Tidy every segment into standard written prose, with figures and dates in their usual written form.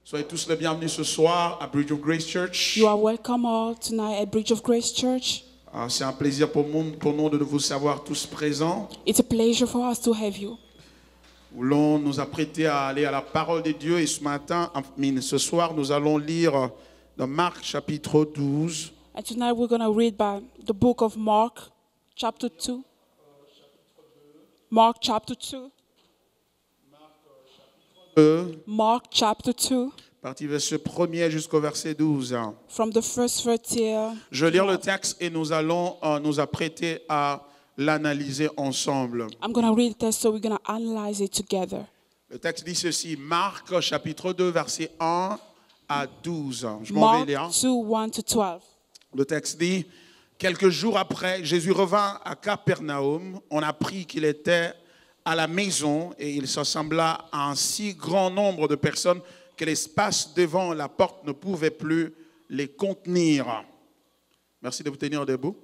Soyez tous les bienvenus ce soir à Bridge of Grace Church. You are welcome all tonight at Bridge of Grace Church. C'est un plaisir pour nous de vous savoir tous présents. It's a pleasure for us to have you. Nous voulons nous apprêter à aller à la parole de Dieu et ce soir, nous allons lire dans Marc chapitre 12. And tonight we're going to read by the book of Mark, chapter 2. Mark chapter 2. Mark chapter 2. Partie verset 1er jusqu'au verset 12. From the first verse here. Je vais lire le texte et nous allons nous apprêter à l'analyser ensemble. I'm going to read this, so we're going to analyze it together. Le texte dit ceci, Marc chapitre 2 verset 1 à 12. Je m'en vais Mark lire. 2, 1 to 12. Le texte dit, quelques jours après, Jésus revint à Capernaum. On apprit qu'il était à la maison et il s'assembla à un si grand nombre de personnes que l'espace devant la porte ne pouvait plus les contenir. Merci de vous tenir debout.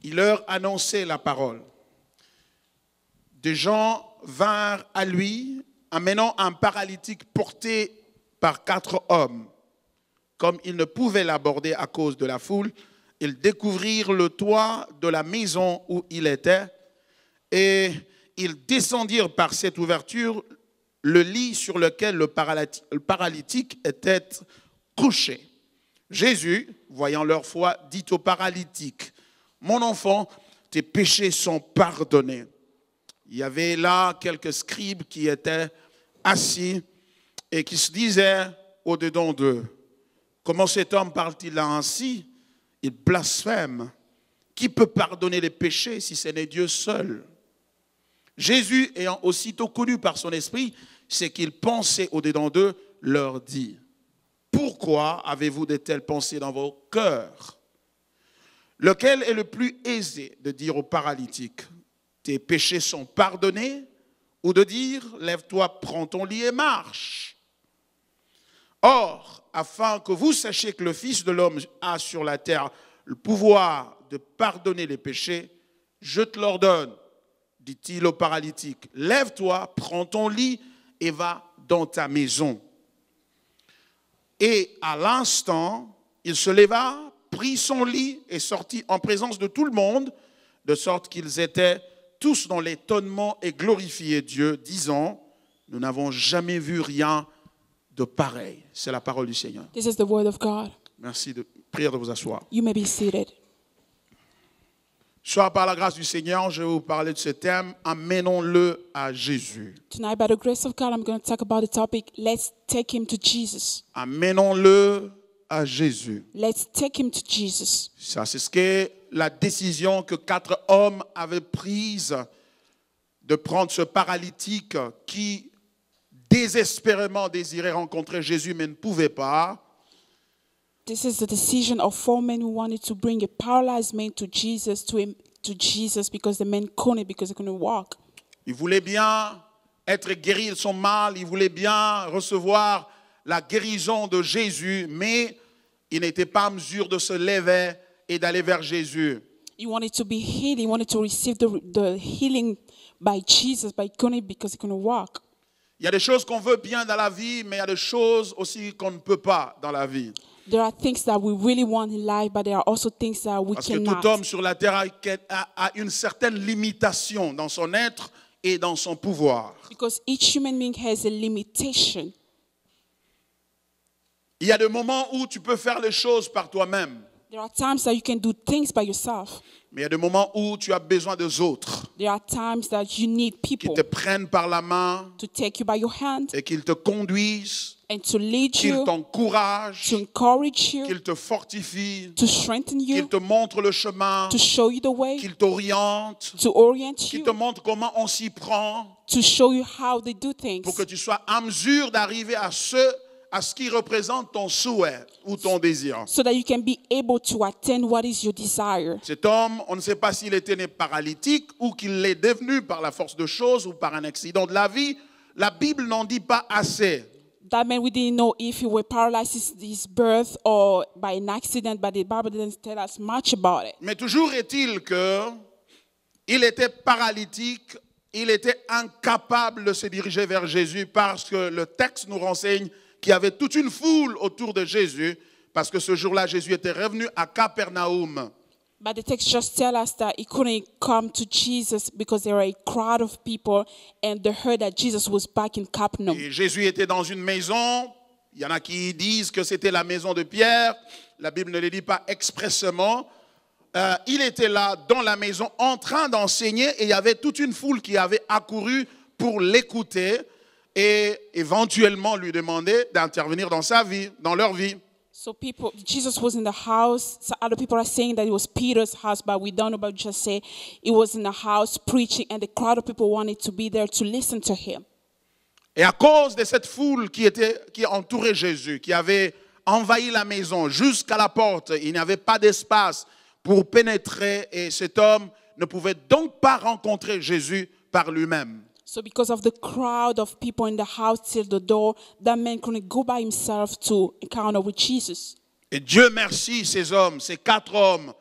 Il leur annonçait la parole. Des gens vinrent à lui, amenant un paralytique porté par 4 hommes. Comme ils ne pouvaient l'aborder à cause de la foule, ils découvrirent le toit de la maison où il était et ils descendirent par cette ouverture le lit sur lequel le paralytique était couché. Jésus, voyant leur foi, dit au paralytique, « Mon enfant, tes péchés sont pardonnés. » Il y avait là quelques scribes qui étaient assis et qui se disaient au-dedans d'eux, « Comment cet homme parle-t-il ainsi ? Il blasphème. Qui peut pardonner les péchés si ce n'est Dieu seul ?» Jésus, ayant aussitôt connu par son esprit ce qu'ils pensaient au-dedans d'eux, leur dit, « Pourquoi avez-vous de telles pensées dans vos cœurs ? Lequel est le plus aisé de dire au paralytique, « Tes péchés sont pardonnés » ou de dire, « Lève-toi, prends ton lit et marche » ? Or, afin que vous sachiez que le Fils de l'homme a sur la terre le pouvoir de pardonner les péchés, je te l'ordonne, dit-il au paralytique, lève-toi, prends ton lit et va dans ta maison. Et à l'instant, il se leva, prit son lit et sortit en présence de tout le monde, de sorte qu'ils étaient tous dans l'étonnement et glorifiaient Dieu, disant, nous n'avons jamais vu rien de pareil. C'est la parole du Seigneur. This is the word of God. Merci de prière de vous asseoir. You may be seated. Soit par la grâce du Seigneur, je vais vous parler de ce thème, amenons-le à Jésus. Tonight, by the grace of God, I'm going to talk about the topic, let's take him to Jesus. Amenons-le à Jésus. Let's take him to Jesus. Ça, c'est ce qu'est la décision que 4 hommes avaient prise de prendre ce paralytique qui désespérément désirait rencontrer Jésus mais ne pouvait pas. This is the decision of 4 men who wanted to bring a paralyzed man to Jesus, because the men couldn't, because they couldn't walk. Ils voulaient bien être guéris de son mal, ils voulaient bien recevoir la guérison de Jésus, mais ils n'étaient pas en mesure de se lever et d'aller vers Jésus. He wanted to be healed. He wanted to receive the healing by Jesus, but he couldn't because he couldn't walk. Il y a des choses qu'on veut bien dans la vie, mais il y a des choses aussi qu'on ne peut pas dans la vie. There are things that we really want in life, but there are also things that we Parce que cannot. tout homme sur la terre a une certaine limitation dans son être et dans son pouvoir. Because each human being has a limitation. Il y a des moments où tu peux faire les choses par toi-même. There are times that you can do things by yourself. Mais il y a des moments où tu as besoin des autres There are times that you need qui people te prennent par la main to take you by your hand et qu'ils te conduisent, and to lead qu'ils you, t'encouragent, to encourage you, qu'ils te fortifient, to strengthen qu'ils you, te montrent le chemin, to show you the way, qu'ils t'orientent, to orient qu'ils you, te montrent comment on s'y prend to show you how they do things, pour que tu sois en mesure d'arriver à ce qui représente ton souhait ou ton désir. so that you can be able to attain what is your desire. Cet homme, on ne sait pas s'il était né paralytique ou qu'il l'est devenu par la force de choses ou par un accident de la vie. La Bible n'en dit pas assez. That man, we didn't know if he were paralyzed since his birth or by an accident, but the Bible didn't tell us much about it. Mais toujours est-il que il était paralytique il était incapable de se diriger vers Jésus parce que le texte nous renseigne qu'il y avait toute une foule autour de Jésus parce que ce jour-là, Jésus était revenu à Capernaum. But the text just tells us that he couldn't come to Jesus because there were a crowd of people and they heard that Jesus was back in Capernaum. Et Jésus était dans une maison. Il y en a qui disent que c'était la maison de Pierre. La Bible ne le dit pas expressément. Il était là dans la maison en train d'enseigner et il y avait toute une foule qui avait accouru pour l'écouter et éventuellement lui demander d'intervenir dans sa vie, dans leur vie. So Jesus was in the house. So other people are saying that it was Peter's house, but we don't know. But just say it was in the house preaching, and the crowd of people wanted to be there to listen to him. Et à cause de cette foule qui entourait Jésus, qui avait envahi la maison jusqu'à la porte, il n'y avait pas d'espace pour pénétrer et cet homme ne pouvait donc pas rencontrer Jésus par lui-même. So because of the crowd of people in the house till the door, that man couldn't go by himself to encounter with Jesus. Et Dieu merci, ces hommes, ces 4 hommes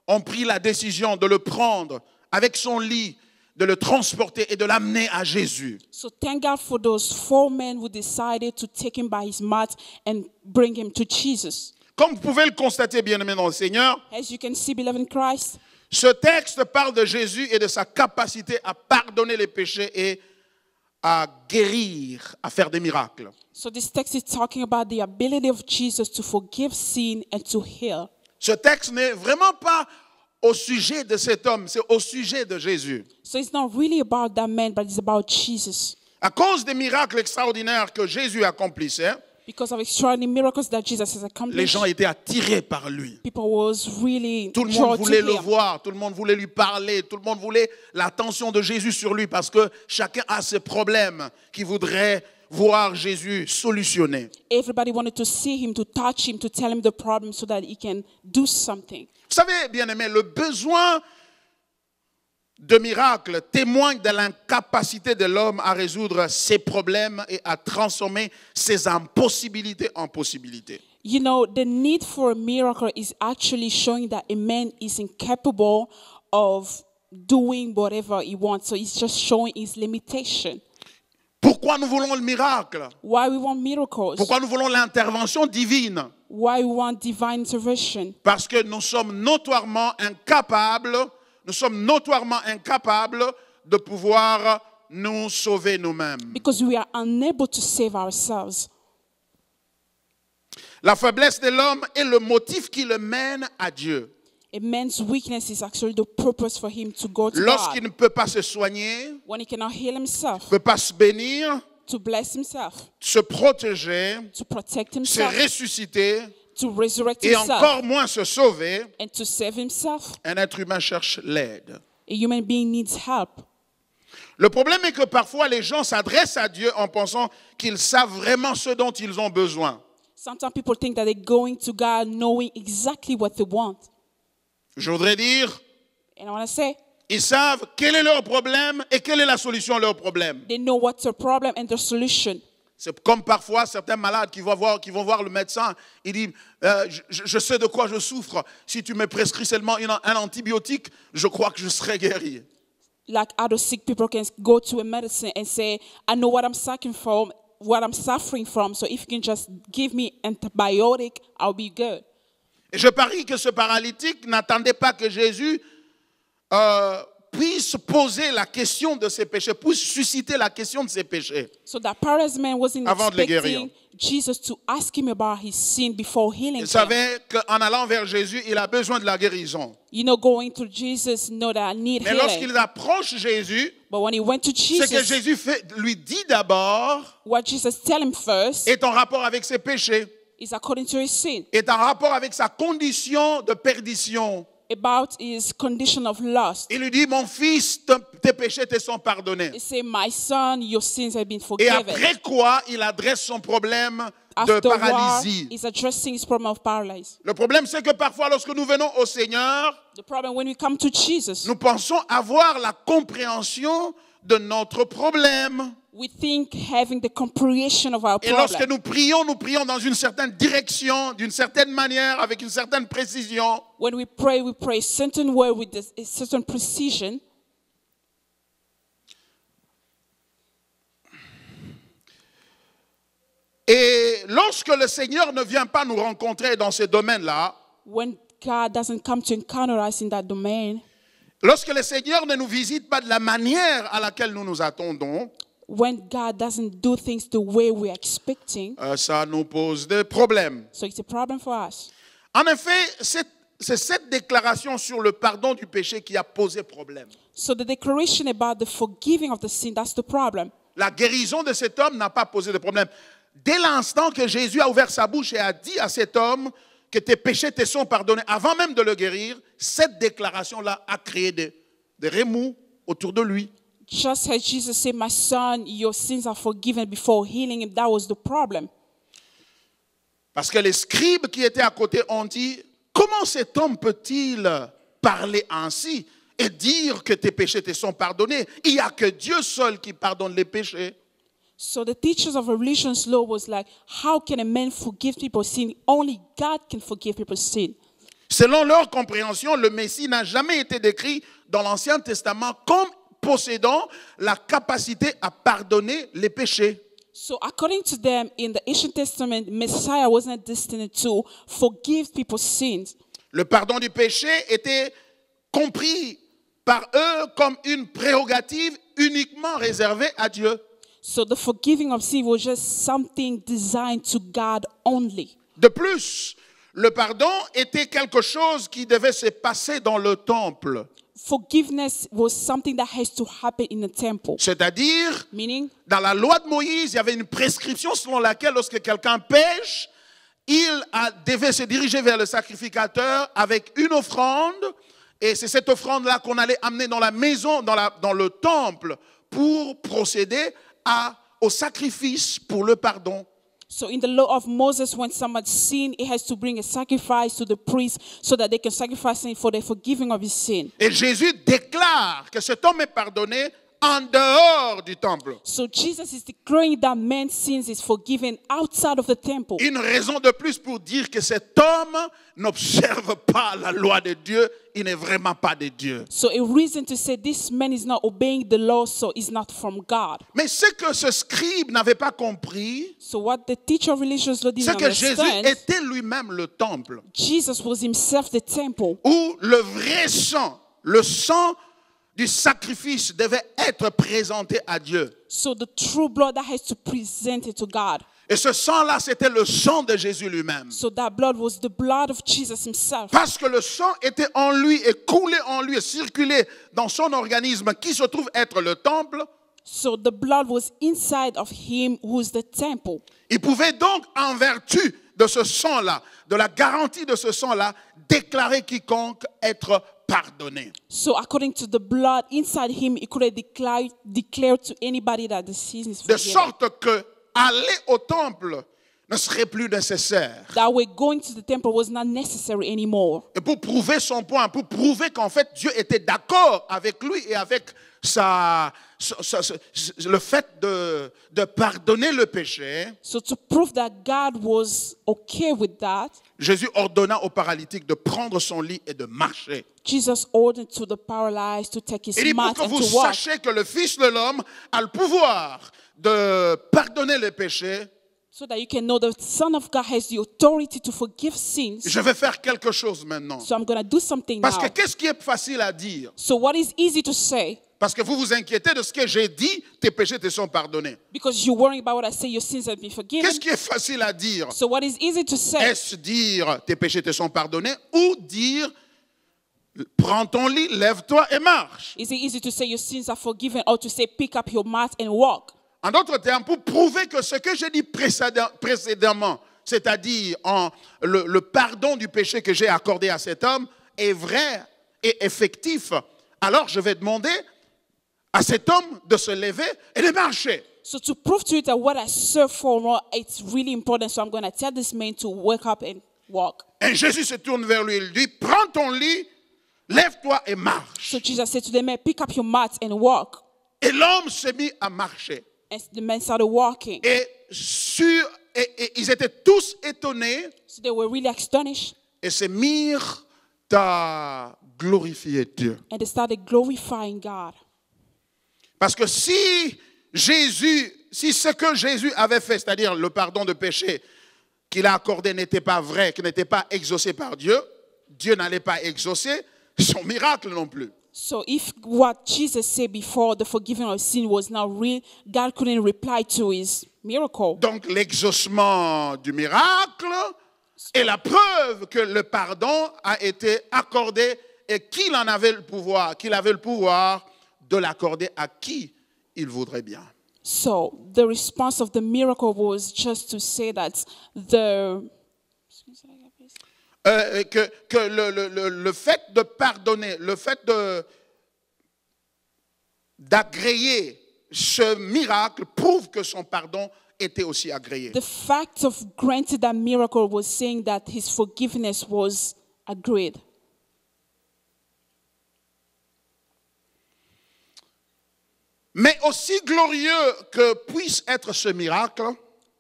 ont pris la décision de le prendre avec son lit, de le transporter et de l'amener à Jésus. So thank God for those 4 men who decided to take him by his mat and bring him to Jesus. Comme vous pouvez le constater, bien-aimés dans le Seigneur, As you can see, beloved in Christ, ce texte parle de Jésus et de sa capacité à pardonner les péchés et à guérir, à faire des miracles. so this text is talking about the ability of Jesus to forgive sin and to heal. Ce texte n'est vraiment pas au sujet de cet homme, c'est au sujet de Jésus. So it's not really about that man, but it's about Jesus. À cause des miracles extraordinaires que Jésus accomplissait, Because of extraordinary miracles that Jesus has les accomplished, gens étaient attirés par lui. people was really Tout le drawn monde to voulait le him. voir, tout le monde voulait lui parler, tout le monde voulait l'attention de Jésus sur lui parce que chacun a ses problèmes qu'il voudrait voir Jésus solutionner. Everybody wanted to see him, to touch him, to tell him the problem so that he can do something. Vous savez, bien-aimés, le besoin de miracles témoigne de l'incapacité de l'homme à résoudre ses problèmes et à transformer ses impossibilités en possibilités. You know, the need for a miracle is actually showing that a man is incapable of doing whatever he wants. So it's just showing his limitation. Pourquoi nous voulons le miracle? Why we want miracles? Pourquoi nous voulons l'intervention divine? Why we want divine intervention? Parce que nous sommes notoirement incapables de pouvoir nous sauver nous-mêmes. Because we are unable to save ourselves. La faiblesse de l'homme est le motif qui le mène à Dieu. A man's weakness is actually the purpose for him to go to Lorsqu'il God. ne peut pas se soigner, When he cannot heal himself, ne peut pas se bénir, to bless himself, se protéger, to protect se himself, ressusciter to resurrect et himself, encore moins se sauver, and to save himself, un être humain cherche l'aide. a human being needs help. Le problème est que parfois les gens s'adressent à Dieu en pensant qu'ils savent vraiment ce dont ils ont besoin. Sometimes people think that they're going to God knowing exactly what they want. Je voudrais dire, And I want to say, ils savent quel est leur problème et quelle est la solution à leur problème. they know what's the problem and the solution. C'est comme parfois certains malades qui vont voir le médecin. Il dit, je sais de quoi je souffre. Si tu me prescris seulement un antibiotique, je crois que je serai guéri. Like other sick people can go to a medicine and say, I know what I'm suffering from, so if you can just give me antibiotic, I'll be good. Et je parie que ce paralytique n'attendait pas que Jésus puisse poser la question de ses péchés, puisse susciter la question de ses péchés. So that paralyzed man wasn't Avant de le guérir. expecting Jesus to ask him about his sin before healing Il him. savait qu'en allant vers Jésus, il a besoin de la guérison. You know, going to Jesus, know that I need Mais healing. lorsqu'il approche Jésus, But when he went to ce que Jesus, Jésus lui dit d'abord what Jesus tell him first est en rapport avec ses péchés, is according to his sin, est en rapport avec sa condition de perdition. about his condition of lust. Il lui dit, mon fils, tes péchés te sont pardonnés. He said, my son, your sins have been Et forgiven. après quoi, il adresse son problème de Afterward, paralysie. he's addressing his problem of paralysis. Le problème, c'est que parfois, lorsque nous venons au Seigneur, The problem when we come to Jesus, nous pensons avoir la compréhension de notre problème. we think having the comprehension of our Et lorsque problem. nous prions dans une certaine direction, d'une certaine manière, avec une certaine précision. When we pray a certain way with a certain precision. lorsque le Seigneur ne vient pas nous rencontrer dans ces domaines-là, When God doesn't come to encounter us in that domain, lorsque le Seigneur ne nous visite pas de la manière à laquelle nous nous attendons, when God doesn't do things the way we're expecting, ça nous pose des problèmes. so it's a problem for us. En effet, c'est cette déclaration sur le pardon du péché qui a posé problème. So the declaration about the forgiving of the sin, that's the problem. La guérison de cet homme n'a pas posé de problème. Dès l'instant que Jésus a ouvert sa bouche et a dit à cet homme que tes péchés te sont pardonnés, avant même de le guérir, cette déclaration-là a créé des remous autour de lui. Just as Jesus said, my son, your sins are forgiven before healing him, that was the problem. Parce que les scribes qui étaient à côté ont dit, comment cet homme peut-il parler ainsi et dire que tes péchés te sont pardonnés? Il n'y a que Dieu seul qui pardonne les péchés. So the teachers of religion's law was like, how can a man forgive people's sin? Only God can forgive people's sin. Selon leur compréhension, le Messie n'a jamais été décrit dans l'Ancien Testament comme possédant la capacité à pardonner les péchés. So according to them, in the Ancient Testament, Messiah wasn't destined to forgive people's sins. Le pardon du péché était compris par eux comme une prérogative uniquement réservée à Dieu. So the forgiving of sin was just something designed to God only. De plus, le pardon était quelque chose qui devait se passer dans le temple. Forgiveness was something that has to happen in the temple. C'est-à-dire, Meaning, dans la loi de Moïse, il y avait une prescription selon laquelle lorsque quelqu'un pêche, devait se diriger vers le sacrificateur avec une offrande. Et c'est cette offrande-là qu'on allait amener dans la maison, dans le temple, pour procéder au sacrifice pour le pardon. so in the law of Moses, when someone sinned, he has to bring a sacrifice to the priest so that they can sacrifice him for the forgiving of his sin. Et Jésus déclare que cet homme est pardonné en dehors du temple. So Jesus is declaring that man's sins is forgiven outside of the temple. Une raison de plus pour dire que cet homme n'observe pas la loi de Dieu, il n'est vraiment pas de Dieu. So a reason to say this man is not obeying the law, so is not from God. Mais ce que ce scribe n'avait pas compris, So what the teacher of religious law didn't c'est que Jésus understand, était lui-même le temple, Jesus was himself the temple. où le vrai sang, le sang du sacrifice devait être présenté à Dieu. So the true blood that has to present it to God. Et ce sang-là, c'était le sang de Jésus lui-même. So that blood was the blood of Jesus himself. Parce que le sang était en lui et coulait en lui et circulait dans son organisme qui se trouve être le temple. So the blood was inside of him who's the temple. Il pouvait donc, en vertu de ce sang-là, de la garantie de ce sang-là, déclarer quiconque être pardonné. So according to the blood inside him, he could have declared to anybody that the sin is De forgiven. sorte que aller au temple ne serait plus nécessaire. That way going to the temple was not necessary anymore. Et pour prouver son point, pour prouver qu'en fait Dieu était d'accord avec lui et avec le fait de pardonner le péché, So to prove that God was okay with that, Jésus ordonna au paralytique de prendre son lit et de marcher. Jesus ordered to the paralyzed to take his Il dit pour mat que and vous to walk. sachiez que le Fils de l'homme a le pouvoir de pardonner les péchés. So that you can know the Son of God has the authority to forgive sins. Je vais faire quelque chose maintenant. So I'm going to do something Parce que now. qu'est-ce qui est facile à dire? So what is easy to say? Parce que vous vous inquiétez de ce que j'ai dit, tes péchés te sont pardonnés. Because you're worrying about what I say, your sins have been forgiven. Qu'est-ce qui est facile à dire? So what is easy to say? Est-ce dire tes péchés te sont pardonnés ou dire prends ton lit, lève-toi et marche? Is it easy to say your sins are forgiven or to say pick up your mat and walk? En d'autres termes, pour prouver que ce que j'ai dit précédemment, c'est-à-dire le pardon du péché que j'ai accordé à cet homme, est vrai et effectif, alors je vais demander à cet homme de se lever et de marcher. So to prove to you that what I serve for, it's really important, so I'm going to tell this man to wake up and walk. Et Jésus se tourne vers lui, il dit, prends ton lit, lève-toi et marche. So Jesus said to the man, pick up your mat and walk. Et l'homme s'est mis à marcher. And the man started walking. Et ils étaient tous étonnés So they were really astonished. et se mirent à glorifier Dieu. And they started glorifying God. Parce que si ce que Jésus avait fait, c'est-à-dire le pardon de péché, qu'il a accordé n'était pas vrai, qu'il n'était pas exaucé par Dieu, Dieu n'allait pas exaucer son miracle non plus. So if what Jesus said before the forgiving of sin was not real, God couldn't reply to his miracle. Donc l'exaucement du miracle est la preuve que le pardon a été accordé et qu'il en avait le pouvoir, qu'il avait le pouvoir de l'accorder à qui il voudrait bien. So the response of the miracle was just to say that Le fait de pardonner, le fait d'agréer ce miracle prouve que son pardon était aussi agréé. the fact of granting that miracle was saying that his forgiveness was agreed. Mais aussi glorieux que puisse être ce miracle,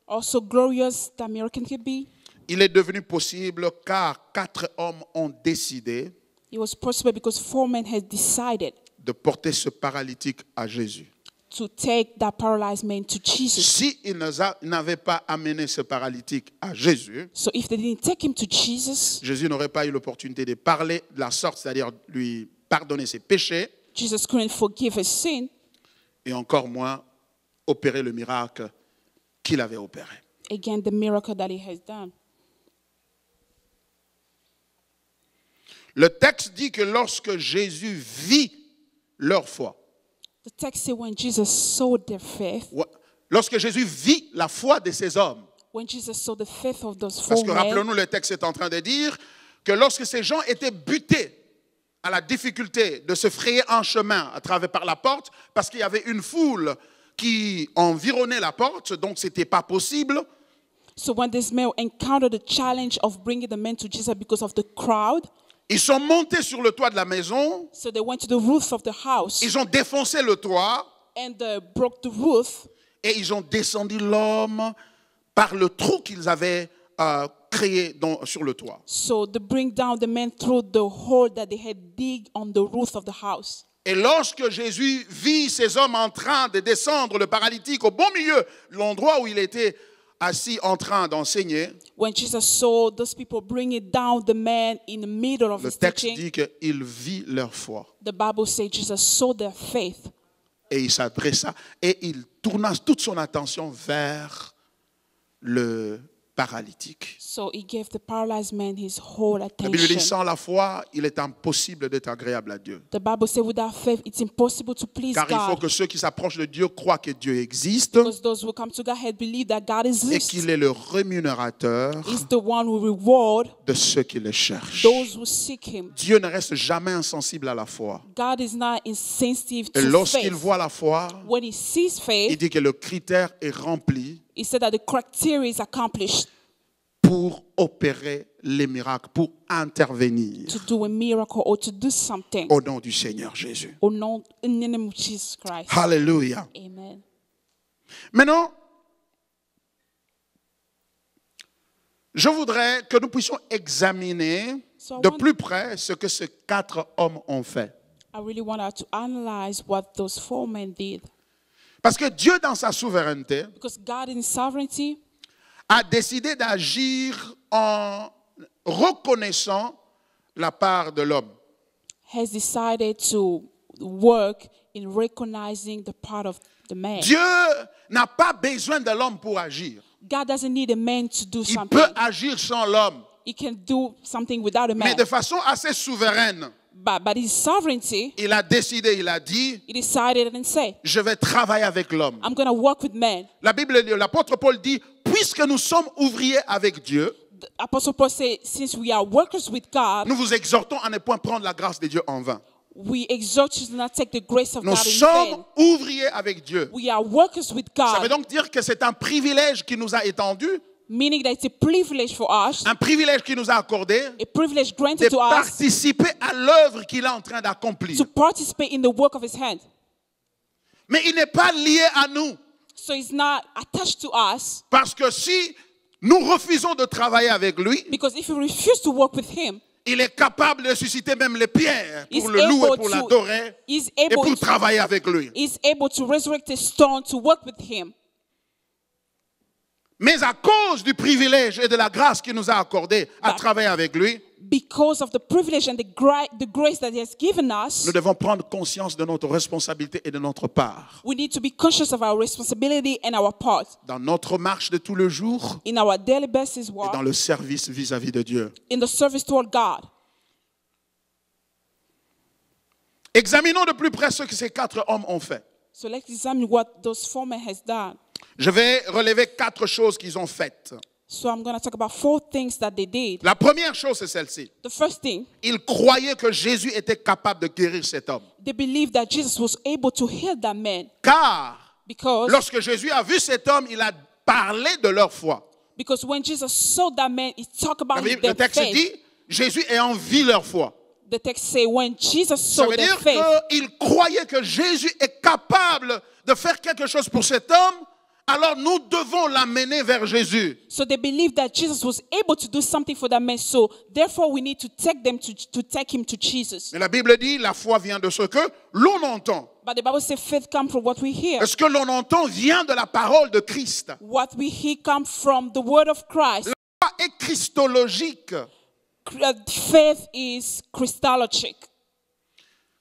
Also glorious that miracle could be, il est devenu possible car 4 hommes ont décidé it was possible because 4 men had decided de porter ce paralytique à Jésus. to take that paralyzed man to Jesus. S'ils n'avaient pas amené ce paralytique à Jésus, So if they didn't take him to Jesus, Jésus n'aurait pas eu l'opportunité de parler de la sorte, c'est-à-dire lui pardonner ses péchés, Jesus couldn't forgive his sin, et encore moins opérer le miracle qu'il avait opéré. again, the miracle that he has done. Le texte dit que lorsque Jésus vit leur foi, The text says when Jesus saw their faith, lorsque Jésus vit la foi de ces hommes, when Jesus saw the faith of those parce 4 que men, rappelons-nous, le texte est en train de dire que lorsque ces gens étaient butés à la difficulté de se frayer un chemin à travers par la porte, parce qu'il y avait une foule qui environnait la porte, donc ce n'était pas possible. so when this man encountered the challenge of bringing the men to Jesus because of the crowd, Ils sont montés sur le toit de la maison, so they went to the roof of the house ils ont défoncé le toit and broke the roof, et ils ont descendu l'homme par le trou qu'ils avaient créé sur le toit. so they bring down the men through the hole that they had dig on the roof of the house. Et lorsque Jésus vit ces hommes en train de descendre le paralytique au bon milieu, l'endroit où il était assis en train d'enseigner, When Jesus saw those people bringing down the man in the middle of le his texte teaching, dit qu'il vit leur foi. the Bible says Jesus saw their faith. Et il s'adressa et il tourna toute son attention vers le paralytique. So he gave the paralyzed man his whole La Bible dit, attention. sans la foi, il est impossible d'être agréable à Dieu. The Bible says without faith it's impossible to please Car il faut God. que ceux qui s'approchent de Dieu croient que Dieu existe Because those who come to God had believed that God et exists. qu'il est le rémunérateur He's the one who reward de ceux qui le cherchent. those who seek him. Dieu ne reste jamais insensible à la foi. God is not insensitive Et to lorsqu'il faith. voit la foi, When he sees il faith, dit que le critère est rempli he said that the criteria is accomplished pour opérer les miracles, pour intervenir to do a miracle or to do something. au nom du Seigneur Jésus. Or no, in the name of Jesus Christ. Alléluia. Amen. Maintenant, je voudrais que nous puissions examiner So I de want- plus près ce que ces 4 hommes ont fait. I really want us to analyze what those 4 men did. Parce que Dieu, dans sa souveraineté, Because God in sovereignty a décidé d'agir en reconnaissant la part de l'homme. has decided to work in recognizing the part of the man. Dieu n'a pas besoin de l'homme pour agir. God doesn't need a man to do Il something. peut agir sans l'homme, He can do something without a mais man. de façon assez souveraine. But his sovereignty, Il a décidé, il a dit, he decided and said, je vais travailler avec l'homme. I'm going to work with men. La Bible, l'apôtre Paul dit, puisque nous sommes ouvriers avec Dieu, The Apostle Paul said, since we are workers with God, nous vous exhortons à ne point prendre la grâce de Dieu en vain. we exhort you to not take the grace of Nous God in sommes vain. ouvriers avec Dieu. We are workers with Ça veut God, donc dire que c'est un privilège qui nous a étendu, meaning that it's a privilege for us, un privilège qui nous a accordé a privilege de granted to us participer à l'œuvre qu'il est en train d'accomplir. to participate in the work of his hand. Mais il n'est pas lié à nous. So it's not attached to us, Parce que si nous refusons de travailler avec lui, because if you refuse to work with him, il est capable de susciter même les pierres He's pour le louer, able pour to- l'adorer he's et able pour to- travailler avec lui. is able to resurrect a stone to work with him. Mais à cause du privilège et de la grâce qu'il nous a accordé à Bah. travailler avec lui, Because of the privilege and the grace that He has given us, nous devons prendre conscience de notre responsabilité et de notre part. we need to be conscious of our responsibility and our part Dans notre marche de tous les jours in our daily basis et walk, dans le service vis-à-vis de Dieu. in the service toward God. Examinons de plus près ce que ces 4 hommes ont fait. So let's examine what those 4 men has done. Je vais relever 4 choses qu'ils ont faites. So I'm going to talk about 4 things that they did. La première chose, c'est celle-ci. The first thing, Ils croyaient que Jésus était capable de guérir cet homme. they believed that Jesus was able to heal that man Car because lorsque Jésus a vu cet homme, il a parlé de leur foi. when Jesus saw that man, he talked about Le their texte faith. dit, Jésus a envie leur foi. The text say when Jesus Ça saw veut their dire faith, qu'ils croyaient que Jésus est capable de faire quelque chose pour cet homme, alors nous devons l'amener vers Jésus. so they believed that Jesus was able to do something for that man. So therefore, we need to take them to take him to Jesus. Mais la Bible dit, la foi vient de ce que l'on entend. But the Bible says faith comes from what we hear. Ce que l'on entend vient de la parole de Christ. What we hear comes from the word of Christ. La foi est christologique. Faith is Christologic.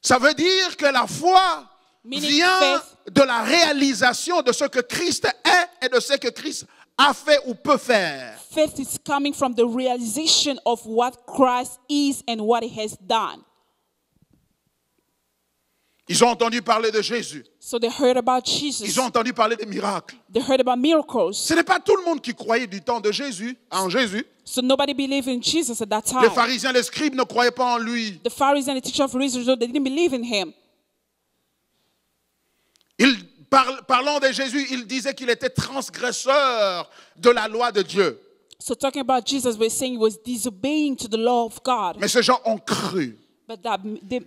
Ça veut dire que la foi Meaning vient faith- de la réalisation de ce que Christ est et de ce que Christ a fait ou peut faire. Faith is coming from the realization of what Christ is and what he has done. Ils ont entendu parler de Jésus. So they heard about Jesus. Ils ont entendu parler des miracles. They heard about miracles. Ce n'est pas tout le monde qui croyait du temps de Jésus, en Jésus. So nobody believed in Jesus at that Les time. pharisiens, les scribes ne croyaient pas en lui. The Pharisees and the teachers of religion, they didn't believe in him. Parlant de Jésus, ils disaient qu'il était transgresseur de la loi de Dieu. So talking about Jesus, we're saying he was disobeying to the law of God. Mais ces gens ont cru. But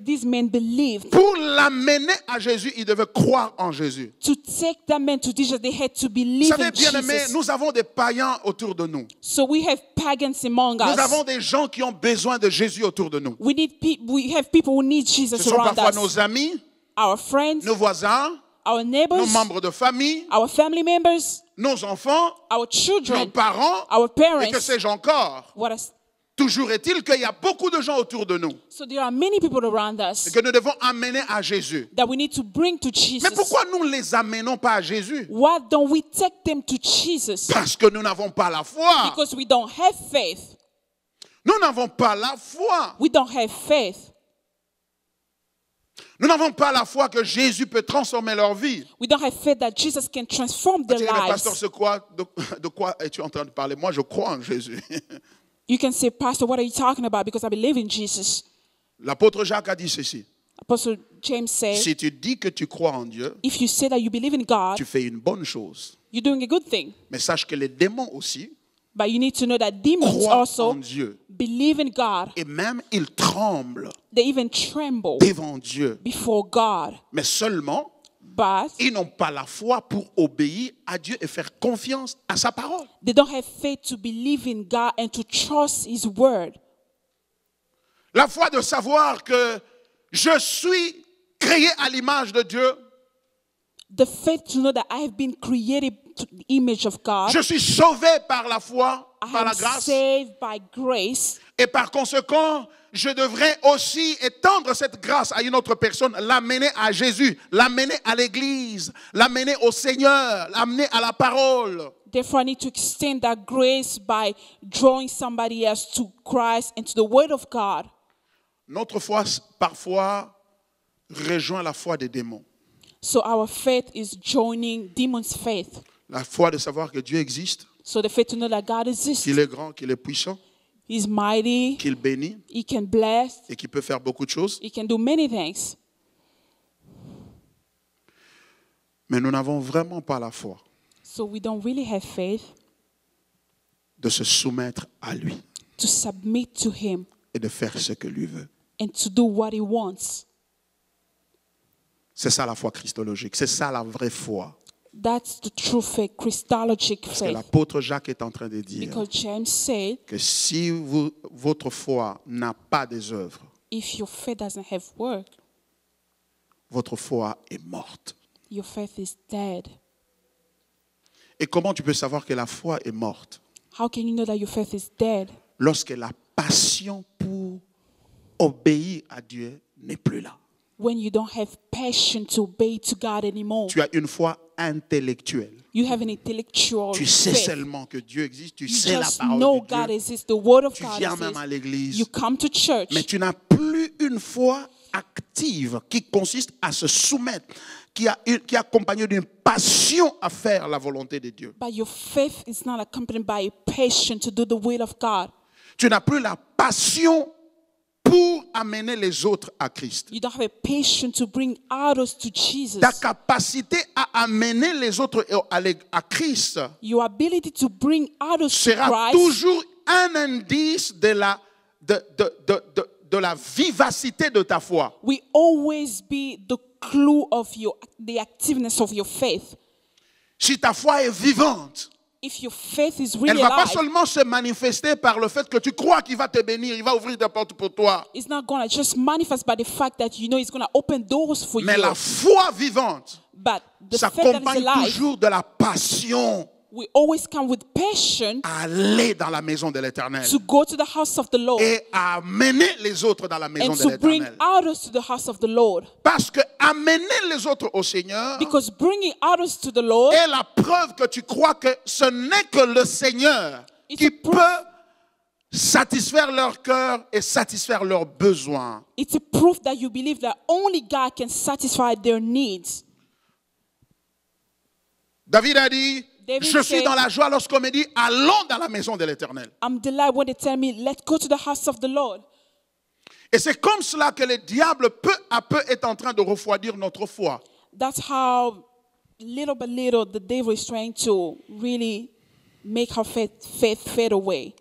these men believed. Pour l'amener à Jésus, ils devaient croire en Jésus. To take that man to Jesus, they had to Vous believe savez, in bien aimés, Jesus. nous avons des païens autour de nous. So we have pagans among Nous avons us. des gens qui ont besoin de Jésus autour de nous. We have people who need Ce Jesus sont around parfois us. nos amis, Our friends, nos voisins, our nos neighbors, membres de famille, our family members, nos enfants, our nos children, parents, our et que parents. sais-je encore. What else? Toujours est-il qu'il y a beaucoup de gens autour de nous So there are many people around us et que nous devons amener à Jésus. that we need to bring to Jesus. Mais pourquoi nous ne les amenons pas à Jésus? Why don't we take them to Jesus? Parce que nous n'avons pas la foi. Because we don't have faith. Nous n'avons pas la foi. We don't have faith. Nous n'avons pas la foi que Jésus peut transformer leur vie. We don't have faith that Jesus can transform Tu their dis, mais pasteur, lives. de quoi es-tu en train de parler? Moi, je crois en Jésus. You can say, Pastor, what are you talking about? Because I believe in Jesus. L'apôtre Jacques a dit ceci. Apostle James said, Si tu dis que tu crois en Dieu, if you say that you believe in God, tu fais une bonne chose. you're doing a good thing. Mais sache que les démons aussi But you need to know that demons croient en also Dieu. believe in God. Et même ils tremblent They even tremble devant Dieu. before God. Mais seulement, But ils n'ont pas la foi pour obéir à Dieu et faire confiance à sa parole. they don't have faith to believe in God and to trust His word. La foi de savoir que je suis créé à l'image de Dieu. The faith to know that I have been created to the image of God. Je suis sauvé par la foi, I par la am grâce. saved by grace. Et par conséquent, je devrais aussi étendre cette grâce à une autre personne, l'amener à Jésus, l'amener à l'Église, l'amener au Seigneur, l'amener à la parole. Therefore, I need to extend that grace by drawing somebody else to Christ and to the word of God. Notre foi, parfois, rejoint la foi des démons. So our faith is joining demons' faith. La foi de savoir que Dieu existe, So the faith to know that God exists. qu'il est grand, qu'il est puissant, He's mighty. qu'il bénit He can bless. et qu'il peut faire beaucoup de choses. He can do many things. Mais nous n'avons vraiment pas la foi So we don't really have faith de se soumettre à lui to submit to Him et de faire ce que lui veut. and to do what He wants. C'est ça la foi christologique, c'est ça la vraie foi. That's the true faith, Christologic Parce que faith. l'apôtre Jacques est en train de dire Because James said, que si votre foi n'a pas des œuvres, if your faith doesn't have work, votre foi est morte. your faith is dead. Et comment tu peux savoir que la foi est morte? How can you know that your faith is dead? Lorsque la passion pour obéir à Dieu n'est plus là. When you don't have passion to obey to God anymore. Tu as une foi intellectuelle. You have an intellectual Tu sais faith. seulement que Dieu existe, tu You sais la just parole know de God Dieu. exists, the word of Tu God viens même à exists. l'église, You come to church, mais tu n'as plus une foi active qui consiste à se soumettre, qui est accompagnée d'une passion à faire la volonté de Dieu. but your faith is not accompanied by a passion to do the will of God. Tu n'as plus la passion pour amener les autres à Christ. You don't have a passion to bring others to Jesus. Ta capacité à amener les autres à Christ Your ability to bring others to sera Christ toujours un indice de la vivacité de ta foi. will always be the clue of the activeness of your faith. Si ta foi est vivante, If your faith is elle really ne va pas alive, seulement se manifester par le fait que tu crois qu'il va te bénir, il va ouvrir des portes pour toi. it's not going to just manifest by the fact that you know it's going to open doors for Mais you. la foi vivante But the faith that is s'accompagne alive toujours de la passion will always come with passion à aller dans la maison de l'Éternel to go to the house of the Lord et à amener les autres dans la maison and de to bring l'Éternel. others to the house of the Lord. Parce que amener les autres au Seigneur Because bringing others to the Lord est la preuve que tu crois que ce n'est que le Seigneur It's qui a proof. peut satisfaire leur cœur et satisfaire leurs besoins. it's a proof that you believe that only God can satisfy their needs. David a dit, David je suis said, dans la joie lorsqu'on me dit, allons dans la maison de l'Éternel. I'm delighted when they tell me, let's go to the house of the Lord. Et c'est comme cela que le diable peu à peu est en train de refroidir notre foi. That's how, little by little, the devil is trying to really make our faith fade away.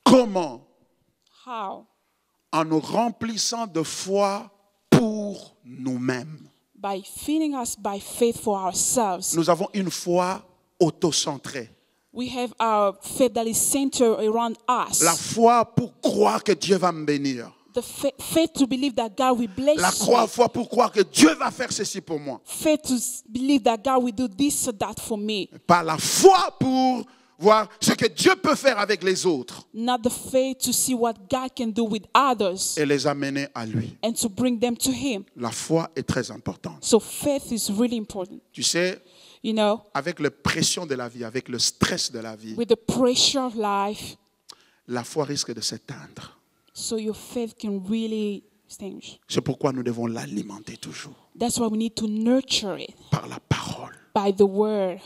Comment? How? En nous remplissant de foi pour nous-mêmes. By filling us by faith for ourselves. Nous avons une foi autocentrée. We have our faith that is centered around us. La foi pour croire que Dieu va me bénir. The faith to believe that God will bless La me. foi pour croire que Dieu va faire ceci pour moi. Faith to believe that God will do this or that for me. Pas la foi pour voir ce que Dieu peut faire avec les autres Not the faith to see what God can do with others et les amener à lui. and to bring them to Him. La foi est très importante. So faith is really important. Tu sais, You know, avec la pression de la vie, avec le stress de la vie, with the pressure of life, la foi risque de s'éteindre. so your faith can really extinguish. C'est pourquoi nous devons l'alimenter toujours That's why we need to nurture it par la parole. by the word.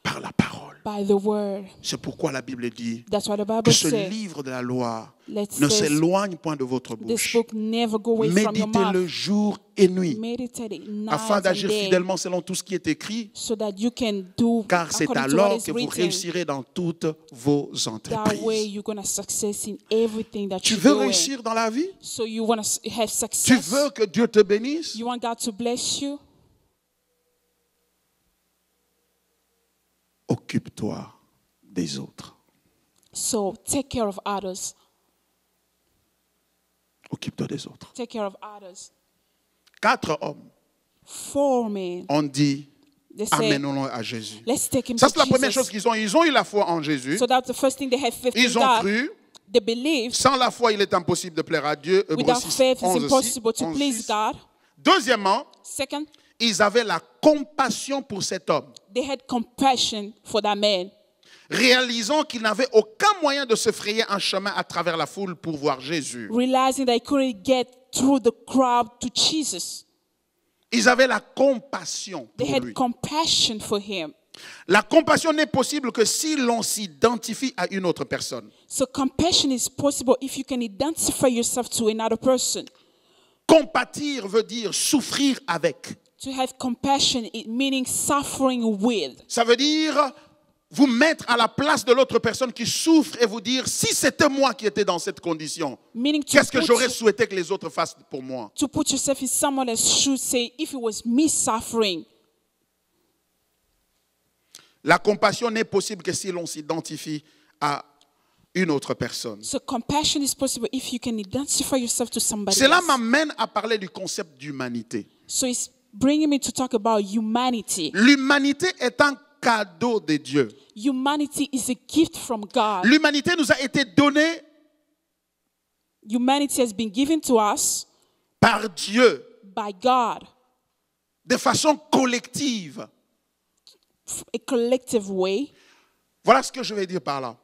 Par la parole. By the word. C'est pourquoi la Bible dit That's why the que Bible ce says, livre de la loi let's ne say, s'éloigne point de votre this bouche. book never go away from your Méditez-le mouth. jour et nuit Meditate it night afin and d'agir day fidèlement selon tout ce qui est écrit, so that you can do car c'est according to what alors is que vous written. réussirez dans toutes vos That way entreprises. you're going to success in everything that Tu you're veux doing. réussir dans la vie? So you want to have Tu success. veux que Dieu te bénisse? You want God to bless you. Occupe-toi des autres. So take care of others. Occupe-toi des autres. Take care of others. 4 hommes 4 men. ont dit, They say, amenons-le à Jésus. let's take him Ça, to c'est la première chose Jesus. qu'ils ont. Ils ont eu la foi en Jésus. So that's the first thing they have faith in Ils ont God. cru. They believe. Sans la foi, il est impossible de plaire à Dieu. Hébreux Without 6, faith, it's 11, impossible to 11, please 6. God. Deuxièmement, Second, ils avaient la compassion pour cet homme, they had compassion for that man, réalisant qu'il n'avait aucun moyen de se frayer un chemin à travers la foule pour voir Jésus. realizing that he couldn't get through the crowd to Jesus. Ils avaient la compassion They pour had lui. compassion for him. La compassion n'est possible que si l'on s'identifie à une autre personne. So compassion is possible if you can identify yourself to another person. Compatir veut dire souffrir avec. To have compassion, it meaning suffering with. Ça veut dire vous mettre à la place de l'autre personne qui souffre et vous dire, si c'était moi qui étais dans cette condition, Meaning to qu'est-ce que put, j'aurais souhaité que les autres fassent pour moi? to put yourself in someone else's shoes, say, if it was me suffering. La compassion n'est possible que si l'on s'identifie à une autre personne. So compassion is possible if you can identify yourself to somebody Cela else. m'amène à parler du concept d'humanité. So it's bringing me to talk about humanity. L'humanité est un cadeau de Dieu. Humanity is a gift from God. L'humanité nous a été donnée Humanity has been given to us par Dieu by God, de façon collective. a collective way. Voilà ce que je vais dire par là.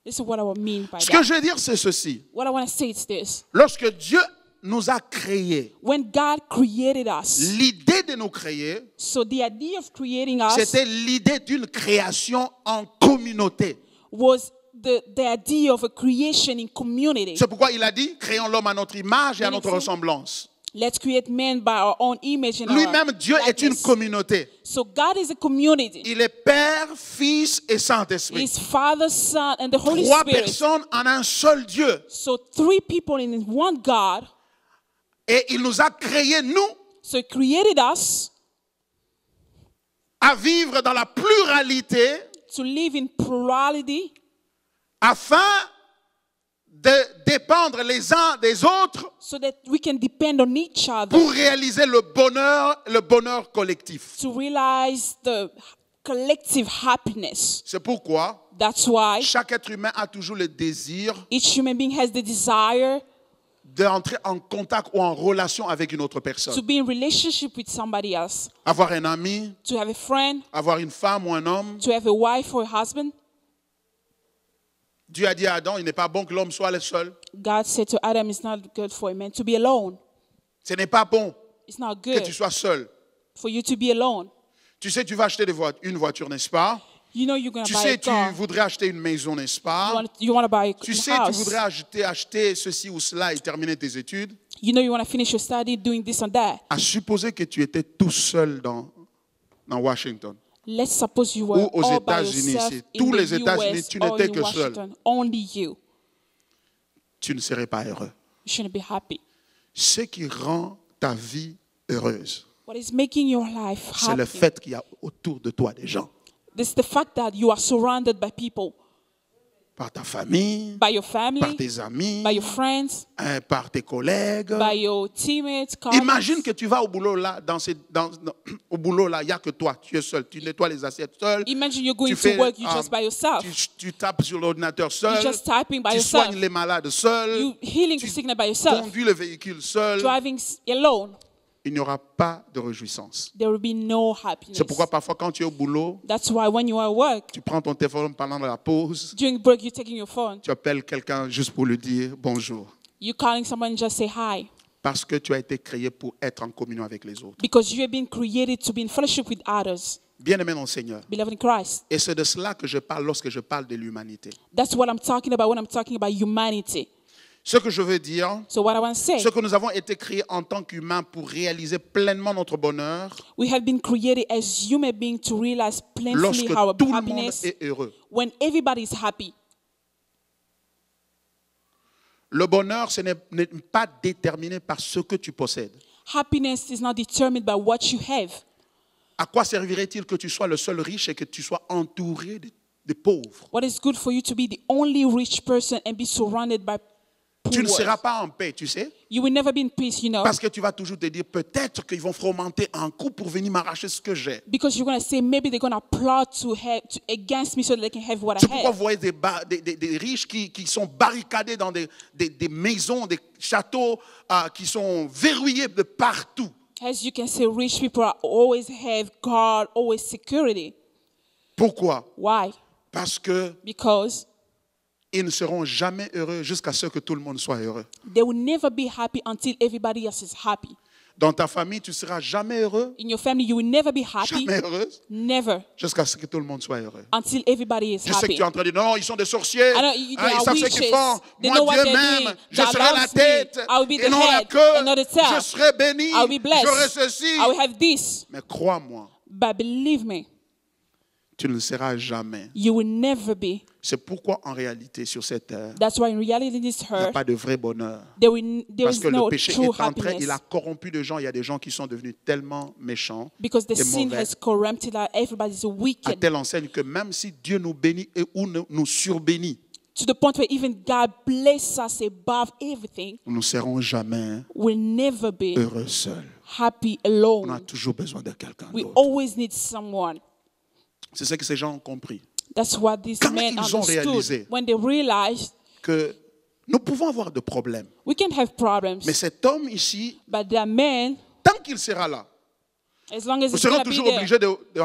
This is what I mean by Ce que that. je veux dire, c'est ceci. What I want to say is this. Lorsque Dieu nous a créés, When God created us, l'idée de nous créer, so the idea of creating us c'était l'idée d'une création en communauté. was the idea of a creation in community. C'est pourquoi il a dit, créons l'homme à notre image et à notre Anything? ressemblance. Let's create man by our own image and Lui-même, our Dieu est une likeness. communauté. So God is a community. Il est Père, Fils et Saint-Esprit. His Father, Son, and the Holy Trois Spirit. personnes en un seul Dieu. So 3 people in one God. Et il nous a créés, nous, So He created us à vivre dans la pluralité to live in plurality afin de dépendre les uns des autres so that we can depend on each other pour réaliser le bonheur collectif. to realize the collective happiness. C'est pourquoi That's why chaque être humain a toujours le désir each human being has the desire d'entrer en contact ou en relation avec une autre to personne. be in relationship with somebody else, Avoir un ami, to have a friend, avoir une femme ou un homme. to have a wife or a husband. Dieu a dit à Adam, il n'est pas bon que l'homme soit le seul. God said to Adam, it's not good for a man to be alone. Ce n'est pas bon It's not que good tu sois seul. for you to be alone. Tu sais, tu vas acheter une voiture, n'est-ce pas? You know you're going to Tu buy sais, a tu car. voudrais acheter une maison, n'est-ce pas? You want to buy Tu a sais, tu house. voudrais acheter ceci ou cela et terminer tes études. You know you want to finish your study doing this and that. À supposer que tu étais tout seul dans Washington. Let's suppose you were Ou aux all by États-Unis, yourself c'est in tous the les États-Unis, US tu or n'étais in que seul. Washington. Only you. Tu ne serais pas heureux. You shouldn't be happy. Ce qui rend ta vie heureuse, What is making your life c'est le happy? fait qu'il y a autour de toi des gens. This is the fact that you are surrounded by people, Par ta famille, by your par family, tes amis, by your friends, par tes collègues. by your teammates, colleagues. Imagine que tu vas au boulot là, au boulot là, il n'y a que toi, tu es seul, tu nettoies les assiettes seul, Imagine you're going tu fais, to work, you just by yourself. tu tapes sur l'ordinateur seul, You're just typing by tu yourself. soignes les malades seul, You healing the sickness by yourself. conduis le véhicule seul. Driving alone. Il n'y aura pas de réjouissance. There will be no happiness. C'est pourquoi parfois quand tu es au boulot, That's why when you are at work, tu prends ton téléphone pendant la pause, during break, you're taking your phone. tu appelles quelqu'un juste pour lui dire bonjour. You're calling someone and just say hi. Parce que tu as été créé pour être en communion avec les autres. Because you have been created to be in fellowship with others. Bien-aimé dans le Seigneur. Beloved in Christ. Et c'est de cela que je parle lorsque je parle de l'humanité. That's what I'm talking about when I'm talking about humanity. Ce que je veux dire, So what I want to say, ce que nous avons été créés en tant qu'humains pour réaliser pleinement notre bonheur, we have been created as human beings to realize lorsque plentifully our tout le monde happiness est heureux. when everybody is happy. Le bonheur, ce n'est pas déterminé par ce que tu possèdes. Happiness is not determined by what you have. À quoi servirait-il que tu sois le seul riche et que tu sois entouré de pauvres? What is good for you to be the only rich person and be surrounded by Tu ne poor? seras pas en paix, tu sais, You will never be in peace, you know, parce que tu vas toujours te dire peut-être qu'ils vont fomenter un coup pour venir m'arracher ce que j'ai. because you're going to say maybe they're going to plot against me so that they can have what C'est I pourquoi have. vous voyez des riches qui sont barricadés dans des maisons, des châteaux qui sont verrouillés de partout. As you can see, rich people always have guard, always security. Pourquoi? Why? Parce que Because ils ne seront jamais heureux jusqu'à ce que tout le monde soit heureux. they will never be happy until everybody else is happy. Dans ta famille, tu ne seras jamais heureux, In your family, you will never be happy. jamais heureuse, Never jusqu'à ce que tout le monde soit heureux. until everybody is Je sais que happy. tu es en train de dire, non, ils sont des sorciers, I know ils they are savent ce qu'ils witches. font. They Moi, know what Dieu they're m'aime, doing. je God serai la loves me. tête I will be et the non la head queue. and not the tail. Je serai béni, I will be blessed. j'aurai ceci. I will have this. Mais crois-moi, But believe me, tu ne le seras jamais. you will never be. C'est pourquoi, en réalité, sur cette terre, That's why in reality, this il n'y a earth, pas de vrai bonheur. there Parce is que le no péché true est entré, happiness. il a corrompu des gens. Il y a des gens qui sont devenus tellement méchants Because the et sin mauvais, has corrupted that everybody's à wicked. telle enseigne que même si Dieu nous bénit ou nous surbénit, To the point where even God bless us above everything, nous ne serons jamais we'll never be heureux seuls. happy On a alone. toujours besoin de quelqu'un We d'autre. always need someone. C'est ce que ces gens ont compris. That's what these Quand men ils ont réalisé understood. When they realized que nous pouvons avoir des problèmes. we can have problems, Mais cet homme ici, but the man, tant qu'il sera là, as long as nous he's serons going to be toujours there,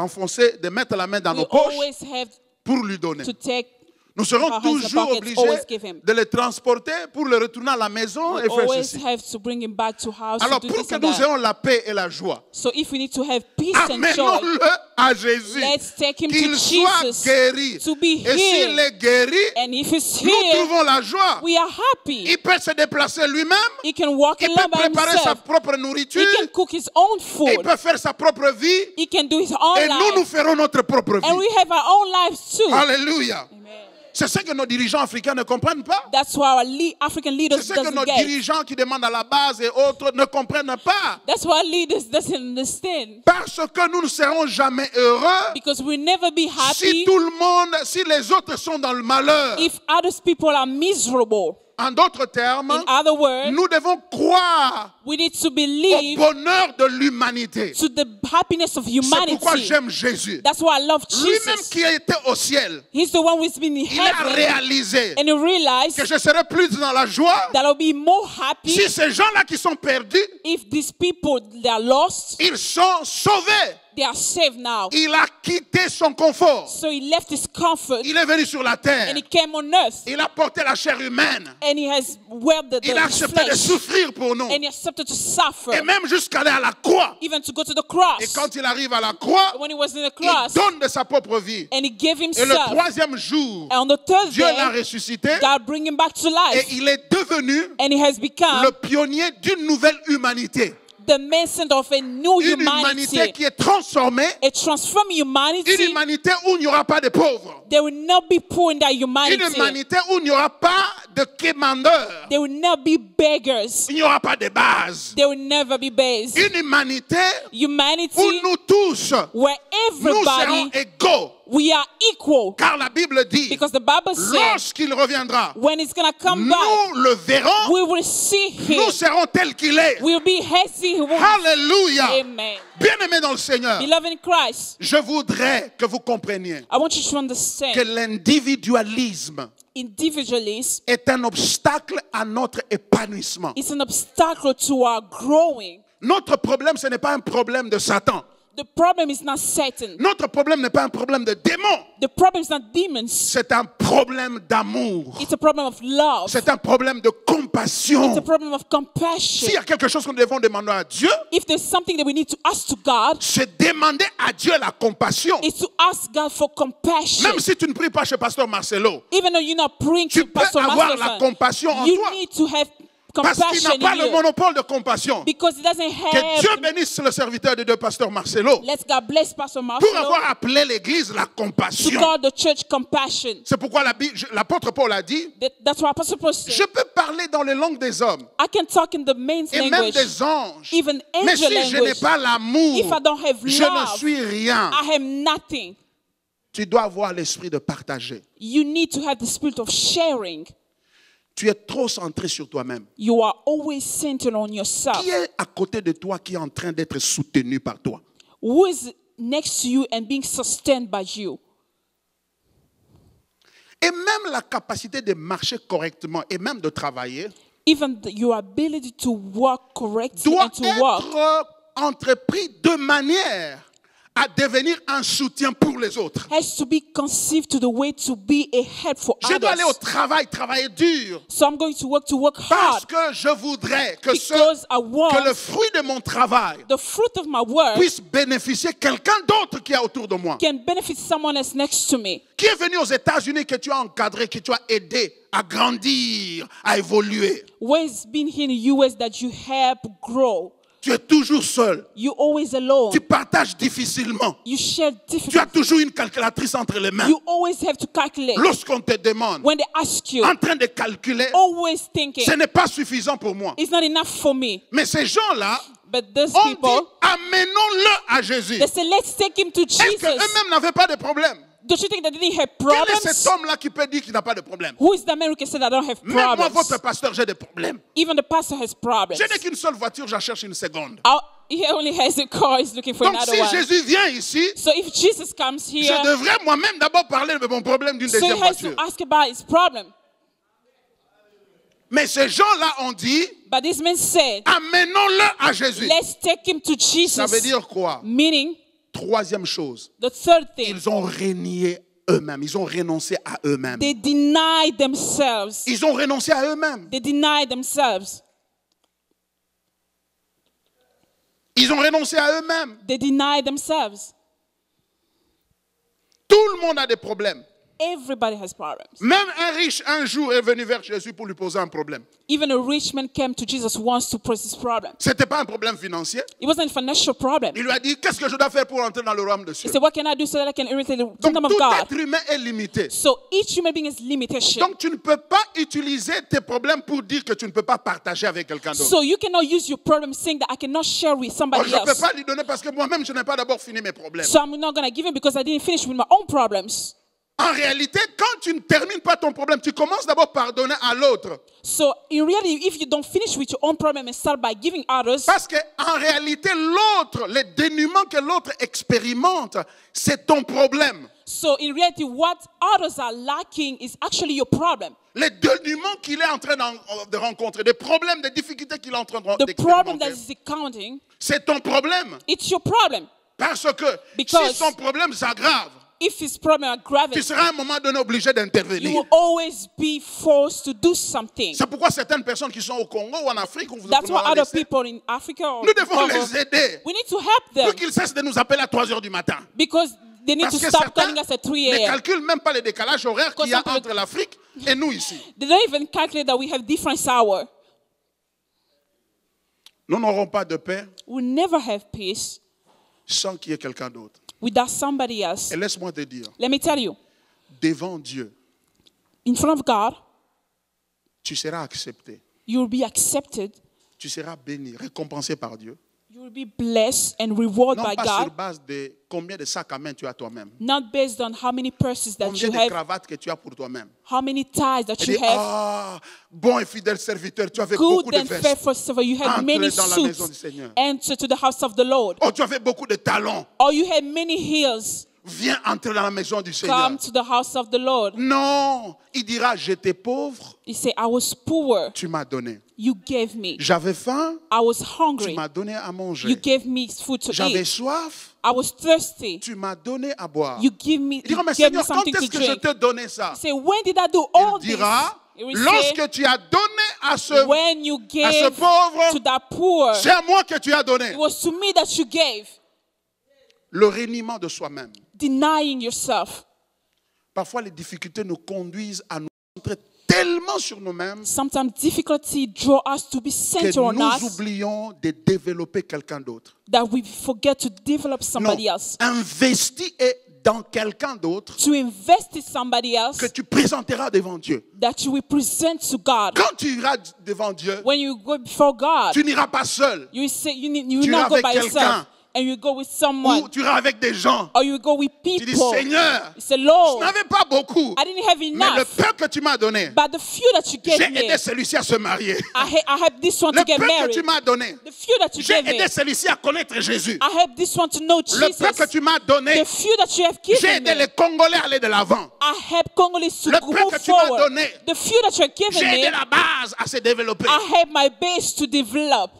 obligés de mettre la main dans we nos poches always have pour lui donner. to take Nous serons our hands in the toujours pockets, obligés always give him. de le transporter pour le retourner à la maison We et faire always ceci. have to bring him back to house Alors to do pour this que and nous that. ayons la paix et la joie, So if we need to have peace and joy, amenons-le à Jésus. let's take him Qu'il to soit Jesus guéri. to be Et s'il healed. est guéri, And if he's nous here, trouvons la joie. we are happy. Il peut se déplacer lui-même. He can walk Il alone peut by préparer sa himself. propre He nourriture. can cook his own Il food. peut faire sa propre vie. He can do his own Et nous life. ferons notre propre And vie. we have our own lives too. Alléluia. Amen. C'est ce que nos dirigeants africains ne comprennent pas. That's why our African C'est leaders ce que nos doesn't get. dirigeants qui demandent à la base et autres ne comprennent pas. That's why our leaders doesn't understand. Parce que nous ne serons jamais heureux Because we'll never be si happy tout le monde, si les autres sont dans le malheur. if other people are miserable. En d'autres termes, In other words, nous devons croire we need to au believe bonheur de l'humanité. to the happiness of C'est pourquoi humanity. j'aime Jésus. That's why I love Lui-même Jesus. qui a été au ciel, He's the one who's been in il a heaven réalisé and he realized que je serai plus dans la joie that I'll be more happy si ces gens-là qui sont perdus, if these people they are lost, ils sont sauvés. they are saved now. Il a quitté son confort. So he left his comfort Il est venu sur la terre. and he came on earth Il a porté la chair humaine. and he has weared the Il a his accepté de flesh souffrir pour nous. and he accepted to suffer, Et même jusqu'à aller à la croix. even to go to the Et cross. quand il arrive à la croix, When he was in the il cross donne de sa propre vie. and he gave Et le himself, troisième jour, and on the third Dieu l'a day, ressuscité. God bring him back to Et life il est devenu and he has become le pionnier d'une nouvelle humanité. the messenger of a new Une humanité humanity, qui est transformée. a transformed Une humanity. humanité où il n'y aura pas de pauvres. There will not be poor in that Une humanity. humanité où il n'y aura pas de quémandeurs. There will not be beggars. Il n'y aura pas de bases. There will never be beggars. Une humanité où Humanity nous tous, where nous serons everybody, égaux. we are equal. Car la Bible dit, Because the Bible says lorsqu'il reviendra, when it's going to come back, nous le verrons, we will see him. nous serons tels qu'il est. We'll be healthy. Alléluia. Amen. Bien-aimés dans le Seigneur, Beloved in Christ, je voudrais que vous compreniez I want you to understand que l'individualisme individualism est un obstacle à notre épanouissement. is an obstacle to our growing. Notre problème, ce n'est pas un problème de Satan. The problem is not Satan. Notre problème n'est pas un problème de démon. The problem is not demons. C'est un problème d'amour. It's a problem of love. C'est un problème de compassion. It's a problem of compassion. S'il y a quelque chose que nous devons demander à Dieu, If there's something that we need to ask to God, c'est demander à Dieu la compassion. it's to ask God for compassion. Même si tu ne pries pas chez Pasteur Marcelo, Even though you're not praying tu to peux Pastor avoir la Masterson, compassion en you toi. need to have Parce qu'il n'a compassion pas in le you. monopole de compassion. Because he doesn't Que Dieu have. bénisse le serviteur de Dieu, Pasteur Marcelo, Let's God bless Pastor pour Marcelo avoir appelé l'Église la to compassion. call the church compassion. C'est pourquoi l'apôtre Paul a dit, That's what Apostle Paul said. je peux parler dans les langues des hommes I can talk in the man's et même language, des anges. even Mais angel si je n'ai language. pas l'amour, If I don't have je ne love, suis rien. I have nothing. Tu dois avoir l'esprit de partager. You need to have the spirit of sharing. Tu es trop centré sur toi-même. You are always centered on yourself. Qui est à côté de toi qui est en train d'être soutenu par toi? Who is next to you and being sustained by you? Et même la capacité de marcher correctement et même de travailler Even your ability to work correctly doit and to work être entrepris de manière à devenir un soutien pour les autres. has to be conceived to the way to be a help for Je dois aller au others. travail, travailler dur, So I'm going to work parce hard que je voudrais que, because I que le want fruit de mon travail the fruit of my work puisse bénéficier quelqu'un d'autre qui est autour de moi. can benefit someone else next to me. Qui est venu aux États-Unis, que tu as encadré, que tu as aidé à grandir, à évoluer. Who has been here in the US that you help grow? Tu es toujours seul. You always alone. Tu partages difficilement. You share Tu as difficult. toujours une calculatrice entre les mains. You always have to calculate. Lorsqu'on te demande, When they ask you, en train de calculer, always thinking, ce n'est pas suffisant pour moi. it's not enough for me. Mais ces gens-là But those ont dit, people, amenons-le à Jésus. they say, let's take him to Est-ce Jesus. qu'eux-mêmes n'avaient pas de problème? Don't you think they didn't have Quel est problems? cet homme-là qui peut dire qu'il n'a pas de problème? Who is the man who can say that I don't have Même moi, problems? votre pasteur, j'ai des problèmes. Even the pastor has problems. Je n'ai qu'une seule voiture, j'en cherche une seconde. He only has a car. He's looking for Donc another si one. Jésus vient ici, So if Jesus comes je here, devrais moi-même d'abord parler de mon problème d'une so he deuxième has to voiture. ask about his problem. Mais ces gens-là ont dit, But this man said, amenons-le à Jésus. let's take him to Ça veut Jesus. dire quoi? Meaning, Troisième chose, the third thing, ils ont renié eux-mêmes. Ils ont renoncé à eux-mêmes. they deny themselves. Ils ont renoncé à eux-mêmes. They deny themselves. Ils ont renoncé à eux-mêmes. They deny themselves. Tout le monde a des problèmes. Everybody has problems. Même un riche un jour est venu vers Jésus pour lui poser un problème. Even a rich man came to Jesus once to pose his problem. Ce n'était pas un problème financier. It wasn't a financial problem. Il lui a dit, qu'est-ce que je dois faire pour entrer dans le royaume de He Dieu? said, what can I do so that I can enter the Donc kingdom of tout God? être humain est limité. So each human being is limitation. Donc tu ne peux pas utiliser tes problèmes pour dire que tu ne peux pas partager avec quelqu'un d'autre. So you cannot use your problem saying that I cannot share with Oh, somebody je ne peux else. pas lui donner parce que moi-même je n'ai pas d'abord fini mes problèmes. So I'm not going to give him because I didn't finish with my own problems. En réalité, quand tu ne termines pas ton problème, tu commences d'abord par donner à l'autre. So in reality, if you don't finish with your own problem and start by giving others, Parce qu'en réalité, l'autre, les dénuements que l'autre expérimente, c'est ton problème. so in reality, what others are lacking is actually your problem. Les dénuements qu'il est en train de rencontrer, des problèmes, des difficultés qu'il est en train The problem that d'expérimenter, is accounting, c'est ton problème. it's your problem. Parce que Because si son problème s'aggrave, If his problem aggravates, tu seras à un moment donné obligé you d'intervenir. will always be forced to do something. C'est pourquoi certaines personnes qui sont au Congo ou en Afrique, où vous That's why pouvez other laisser, people in Africa or nous devons Congo, les aider we need to help pour them qu'ils cessent de nous appeler à 3 heures du matin. because they need Parce to que stop certains calling us at 3 ne a.m. calculent même pas les décalages horaires qu'il y a Because entre l'Afrique et nous ici. They don't even calculate that we have different hour. Nous n'aurons pas de paix We never have peace sans qu'il y ait quelqu'un d'autre. without somebody else. Et laisse-moi te dire, Let me tell you, devant Dieu, in front of God, tu seras accepté, you will be accepted, tu seras béni, récompensé par Dieu. you will be blessed and rewarded Non by pas sur God, base de combien de sacs à main tu as toi-même, not based on how many purses that combien you de have, cravates que tu as pour toi-même. how many ties that Et you dis, have. ah, bon et fidèle serviteur, tu avais beaucoup Good de and vestes. faithful servant, you had Entre many dans la maison du suits. Seigneur. Enter to the house of the Lord. Oh, tu avais beaucoup de talents. Or you had many heels. Viens entrer dans la maison du Seigneur. Come to the house of the Lord. Non, il dira, j'étais pauvre, He said, I was poor. tu m'as donné. You gave me. J'avais faim, I was tu hungry. m'as donné à You manger. gave me food to J'avais eat. soif, I was thirsty. tu m'as donné à boire. You give me, Il dira, you mais gave me Seigneur, quand something to est-ce que je drink. t'ai donné ça? Say, when did I do all Il this? dira, He will say, lorsque tu as donné à ce, when you à ce gave pauvre, to that poor, c'est à moi que tu as donné. it was to me that you gave. Le reniement de soi-même. Denying yourself. Parfois, les difficultés nous conduisent à nous concentrer tellement sur nous-mêmes Sometimes difficulty draw us to be que centered on nous us oublions de développer quelqu'un d'autre. that we forget to develop Non, somebody else. investis dans quelqu'un d'autre To invest in somebody else que tu présenteras devant Dieu. that you will present to God. Quand tu iras devant Dieu, When you go before God, tu n'iras pas seul. you will say you will Tu not iras go avec by quelqu'un. yourself, and you go with someone, Ou tu iras avec des gens. or you go with Tu dis, people. Seigneur, You say, je Lord, n'avais pas beaucoup, I didn't have mais le enough, peu que tu m'as donné, but the few that you j'ai gave me, aidé celui-ci à se marier. I helped this one Le to get peu que married. tu m'as donné, The few that you j'ai gave me, aidé celui-ci à connaître Jésus. I helped this one to know Le peu que Jesus. tu m'as donné, The few that you have j'ai given aidé me, les Congolais à aller de l'avant. I helped Congolese to Le peu move que tu m'as forward. donné, The few that you have given j'ai aidé me, la base à se développer. I helped my base to develop.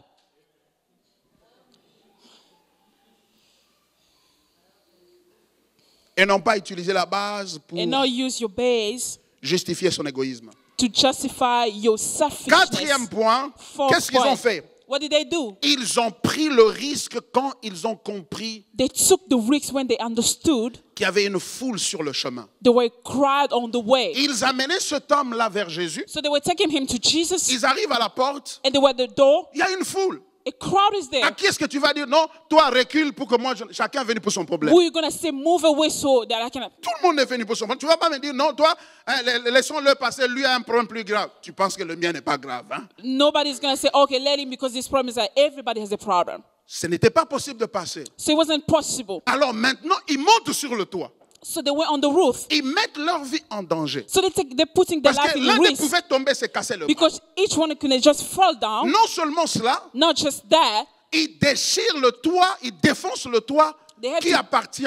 Et non pas utiliser la base pour And not use your base justifier son égoïsme. to justify your selfishness. Quatrième point, Fourth qu'est-ce qu'ils point. ont fait? What did they do? Ils ont pris le risque quand ils ont compris They took the risk when they understood qu'il y avait une foule sur le chemin. they were crowd on the way. Ils amenaient cet homme-là vers Jésus. So they were taking him to Jesus, Ils arrivent à la porte. and they were at the door. Il y a une foule. A crowd is À there. qui est-ce que tu vas dire non, toi recule pour que moi, chacun vienne pour son problème. Who are you going to say, move away so that I can... Tout le monde est venu pour son problème. Tu ne vas pas me dire non, toi, hein, laissons-le passer, lui a un problème plus grave. Tu penses que le mien n'est pas grave. Hein? Nobody's going to say, okay, let him because this problem is that everybody has a problem. Ce n'était pas possible de passer. So it wasn't possible. Alors maintenant, ils montent sur le toit. So they went on the roof. Ils mettent leur vie en danger. So they're putting their Parce life que in l'un des risk pouvait tomber, se casser le bras. because each one could just fall down. Non seulement cela, Not just that, ils déchirent le toit, ils défoncent le toit They had qui to- appartient,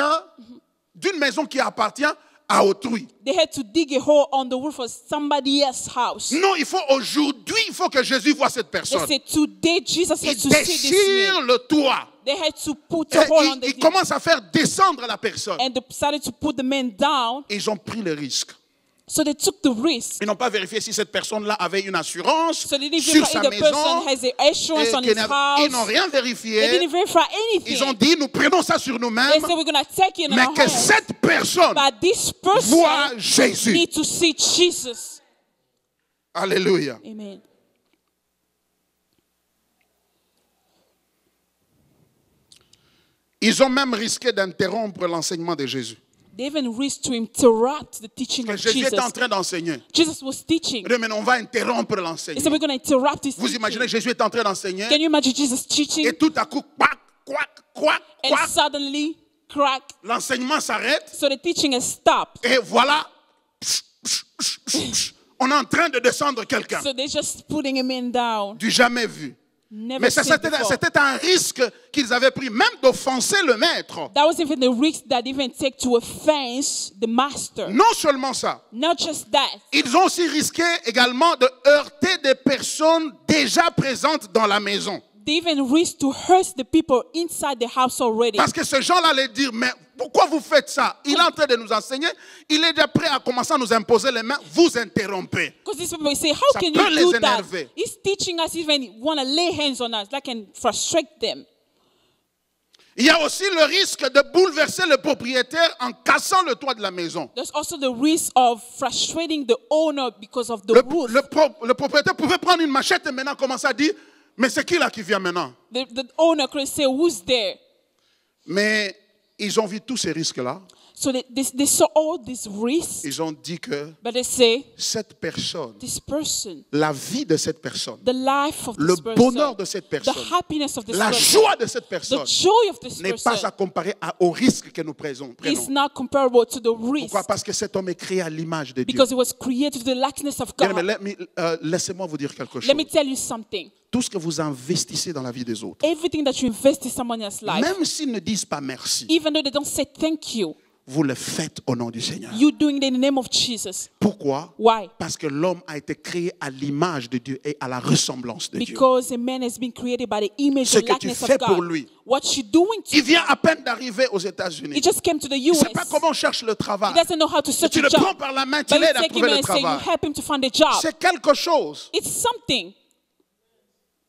d'une maison qui appartient à autrui. They had to dig a hole on the roof of somebody else's house. Non, aujourd'hui, il faut que Jésus voie cette They personne. said today Jesus Ils had to see this déchirent man. le toit. They had to put Et a hole on the ils thing. commencent à faire descendre la personne. And they decided to put the man down. Ils ont pris le risque. So they took the risk. Ils n'ont pas vérifié si cette personne-là avait une assurance So they didn't sur verify sa if the maison. person has the assurance Et on qu'ils his house. ils n'ont rien They vérifié. didn't verify Ils ont anything. dit, nous prenons ça sur They nous-mêmes, said we're gonna take it in mais our que hands. cette personne But this person voit Jésus. need to see Jesus. Alléluia. Amen. Ils ont même risqué d'interrompre l'enseignement de Jésus. They even risked to interrupt the teaching Que of Jésus Jesus. est en train d'enseigner. Jesus was teaching. Il dit, mais on va interrompre They said l'enseignement. we're going to interrupt this Vous imaginez, teaching. Jésus est en train d'enseigner Can you imagine Jesus teaching et tout à coup, quack, quack, quack, and quack, suddenly crack? l'enseignement s'arrête So the teaching has stopped. et voilà, on est en train de descendre quelqu'un So they're just putting him in down. du jamais vu. Never Mais seen before. c'était un risque qu'ils avaient pris, même d'offenser le maître. That was even the risk that even take to offense the master. Non seulement ça, Not just that. ils ont aussi risqué également de heurter des personnes déjà présentes dans la maison. They even risked to hurt the people inside the house already. Parce que ce gens-là allaient dire, mais pourquoi vous faites ça? Il est en train de nous enseigner, il est déjà prêt à commencer à nous imposer les mains, vous interrompez. Because these people say, how Ça can peut you les do that? énerver. He's teaching us even want to lay hands on us. That can frustrate them. Il y a aussi le risque de bouleverser le propriétaire en cassant le toit de la maison. There's also the risk of frustrating the owner because of the roof. Le propriétaire pouvait prendre une machette et maintenant commencer à dire, mais c'est qui là qui vient maintenant? The owner could say, who's there? Mais ils ont vu tous ces risques-là. So they saw all these risks, Ils ont dit que but they say, cette personne, this person, la vie de cette personne, the life of le this person, bonheur de cette the personne, happiness of this la person, joie de cette the personne joy of this n'est pas à person comparer au risque que nous prenons. is not comparable to the risk Pourquoi? Parce que cet homme est créé à l'image de Dieu. because it was created to the likeness of Bien, God. mais laissez-moi vous dire quelque chose. Let me tell you something. Tout ce que vous investissez dans la vie des autres, Everything that you invest in someone else's life, même s'ils ne disent pas merci, even though they don't say thank you, vous le faites au nom du Seigneur. you doing it in the name of Jesus. Pourquoi? Why? Parce que l'homme a été créé à l'image de Dieu et à la ressemblance de Dieu. Because a man has been created by the image Ce and que tu likeness fais of pour God. lui. What you doing to Il vient à peine d'arriver aux États-Unis. He just came to the Il ne US. sait pas comment on cherche le travail. He doesn't know how to Et search tu a le prends job. par la main, tu But you l'aides à take him trouver le and say you travail. help him to find a job. C'est quelque chose. It's something.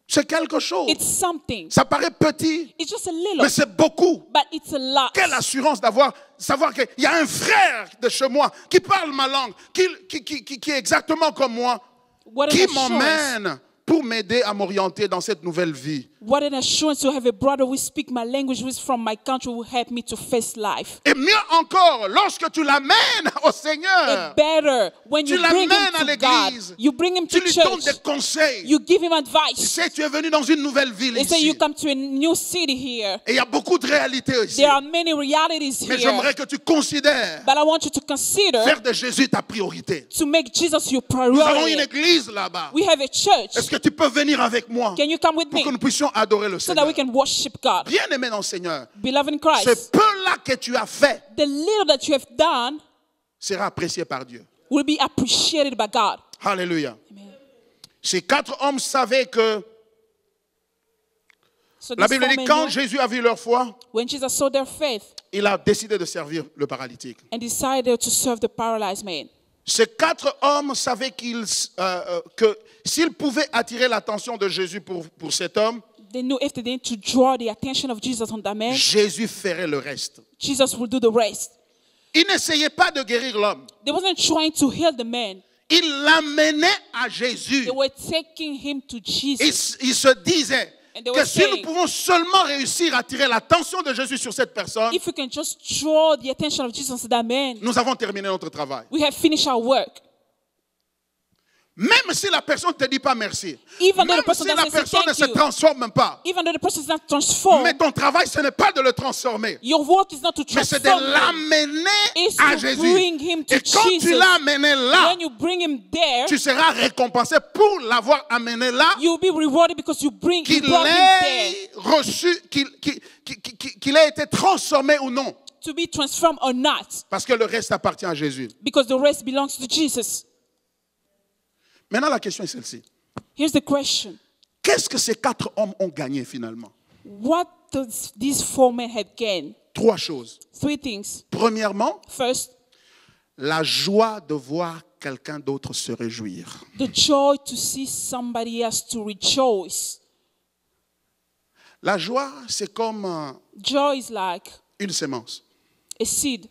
C'est quelque chose. It's something. Ça paraît petit, It's just a little, mais c'est beaucoup. but it's a lot. Quelle assurance savoir qu'il y a un frère de chez moi qui parle ma langue, qui est exactement comme moi, What an qui assurance. m'emmène pour m'aider à m'orienter dans cette nouvelle vie. What an assurance to have a brother who speaks my language, who is from my country, who help me to face life. Et mieux encore, lorsque tu l'amènes au Seigneur, It's better when tu you bring him l'amènes à to l'église, God. You bring him tu to lui donnes church. des conseils. You give him Tu advice. sais, tu es venu dans une nouvelle ville They say you ici. come to a new city here. Et il y a beaucoup de réalités ici. There are many realities Mais here. j'aimerais que tu considères But I want you to consider faire de Jésus ta priorité. to make Jesus your Nous avons une priority. église là-bas. We have a church. Est-ce que tu peux venir avec moi Can you come with pour que me nous puissions adorer le so that we Seigneur? can worship God? Bien-aimé dans le Seigneur, Beloved in ce Christ, peu-là que tu as fait the little that you have done sera apprécié par Dieu. will be appreciated by God. Alléluia. Amen. Ces 4 hommes savaient que, So la these Bible four dit, men quand knew, Jésus a vu leur foi, when Jesus saw their faith il a décidé de servir le paralytique. and decided to serve the paralyzed man, Ces 4 hommes savaient que s'ils pouvaient attirer l'attention de Jésus pour cet homme, they knew if they need to draw the attention of Jesus on that man, Jésus ferait le reste. Jesus will do the rest. Il n'essayait pas de guérir l'homme. They wasn't trying to heal the man. Il l'amenait à Jésus. They were taking him to Jesus. Il se disait And they que were si nous saying, pouvons seulement réussir à attirer l'attention de Jésus sur cette personne, if we can just draw the attention of Jesus to that man, nous avons terminé notre travail. we have finished our work. Même si la personne ne te dit pas merci, Even though même the person si la doesn't say personne ne thank se you. transforme pas, Even though the person is not transformed, mais ton travail, ce n'est pas de le transformer, your work is not to mais c'est de transform him. l'amener It's à to Jésus. bring him to Et quand tu Jesus. l'as amené là, When you bring him there, tu seras récompensé pour l'avoir amené là, you'll be rewarded because you brought qu'il him there. ait reçu, qu'il ait été transformé ou non. To be transformed or not, Parce que le reste appartient à Jésus. because the rest belongs to Jesus. Maintenant, la question est celle-ci. Here's the question. Qu'est-ce que ces 4 hommes ont gagné finalement? What does these 4 men have gained? 3 choses. 3 things. Premièrement, First, la joie de voir quelqu'un d'autre se réjouir. the joy to see somebody else to rejoice. La joie, c'est comme Joy is like une sémence. a seed.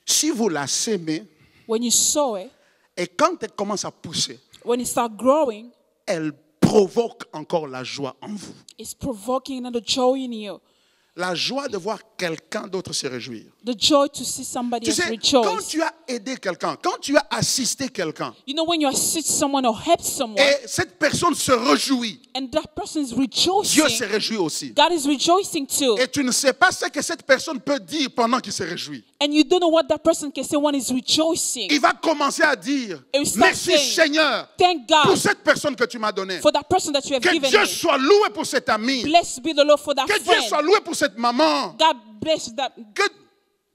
Si vous la sémez, When you sow it, et quand elle commence à pousser, when it starts growing, elle provoque encore la joie en vous. it's provoking another joy in you. La joie de voir quelqu'un d'autre se réjouir. The joy to see somebody Tu else sais, quand rejoice. tu as aidé quelqu'un, quand tu as assisté quelqu'un, You know, when you assist someone or help someone, et cette personne se réjouit, and that person is Dieu se rejoicing, réjouit aussi. God is rejoicing too. Et tu ne sais pas ce que cette personne peut dire pendant qu'il se réjouit. And you don't know what that person can say when he's rejoicing. Il va commencer à dire, Et il start merci saying, Seigneur Thank pour God cette personne que tu m'as donnée. for that person that you have Que given Dieu me. soit loué pour cet ami. Blessed be the Lord for that Que Dieu soit friend. loué pour cette maman. God bless that. Que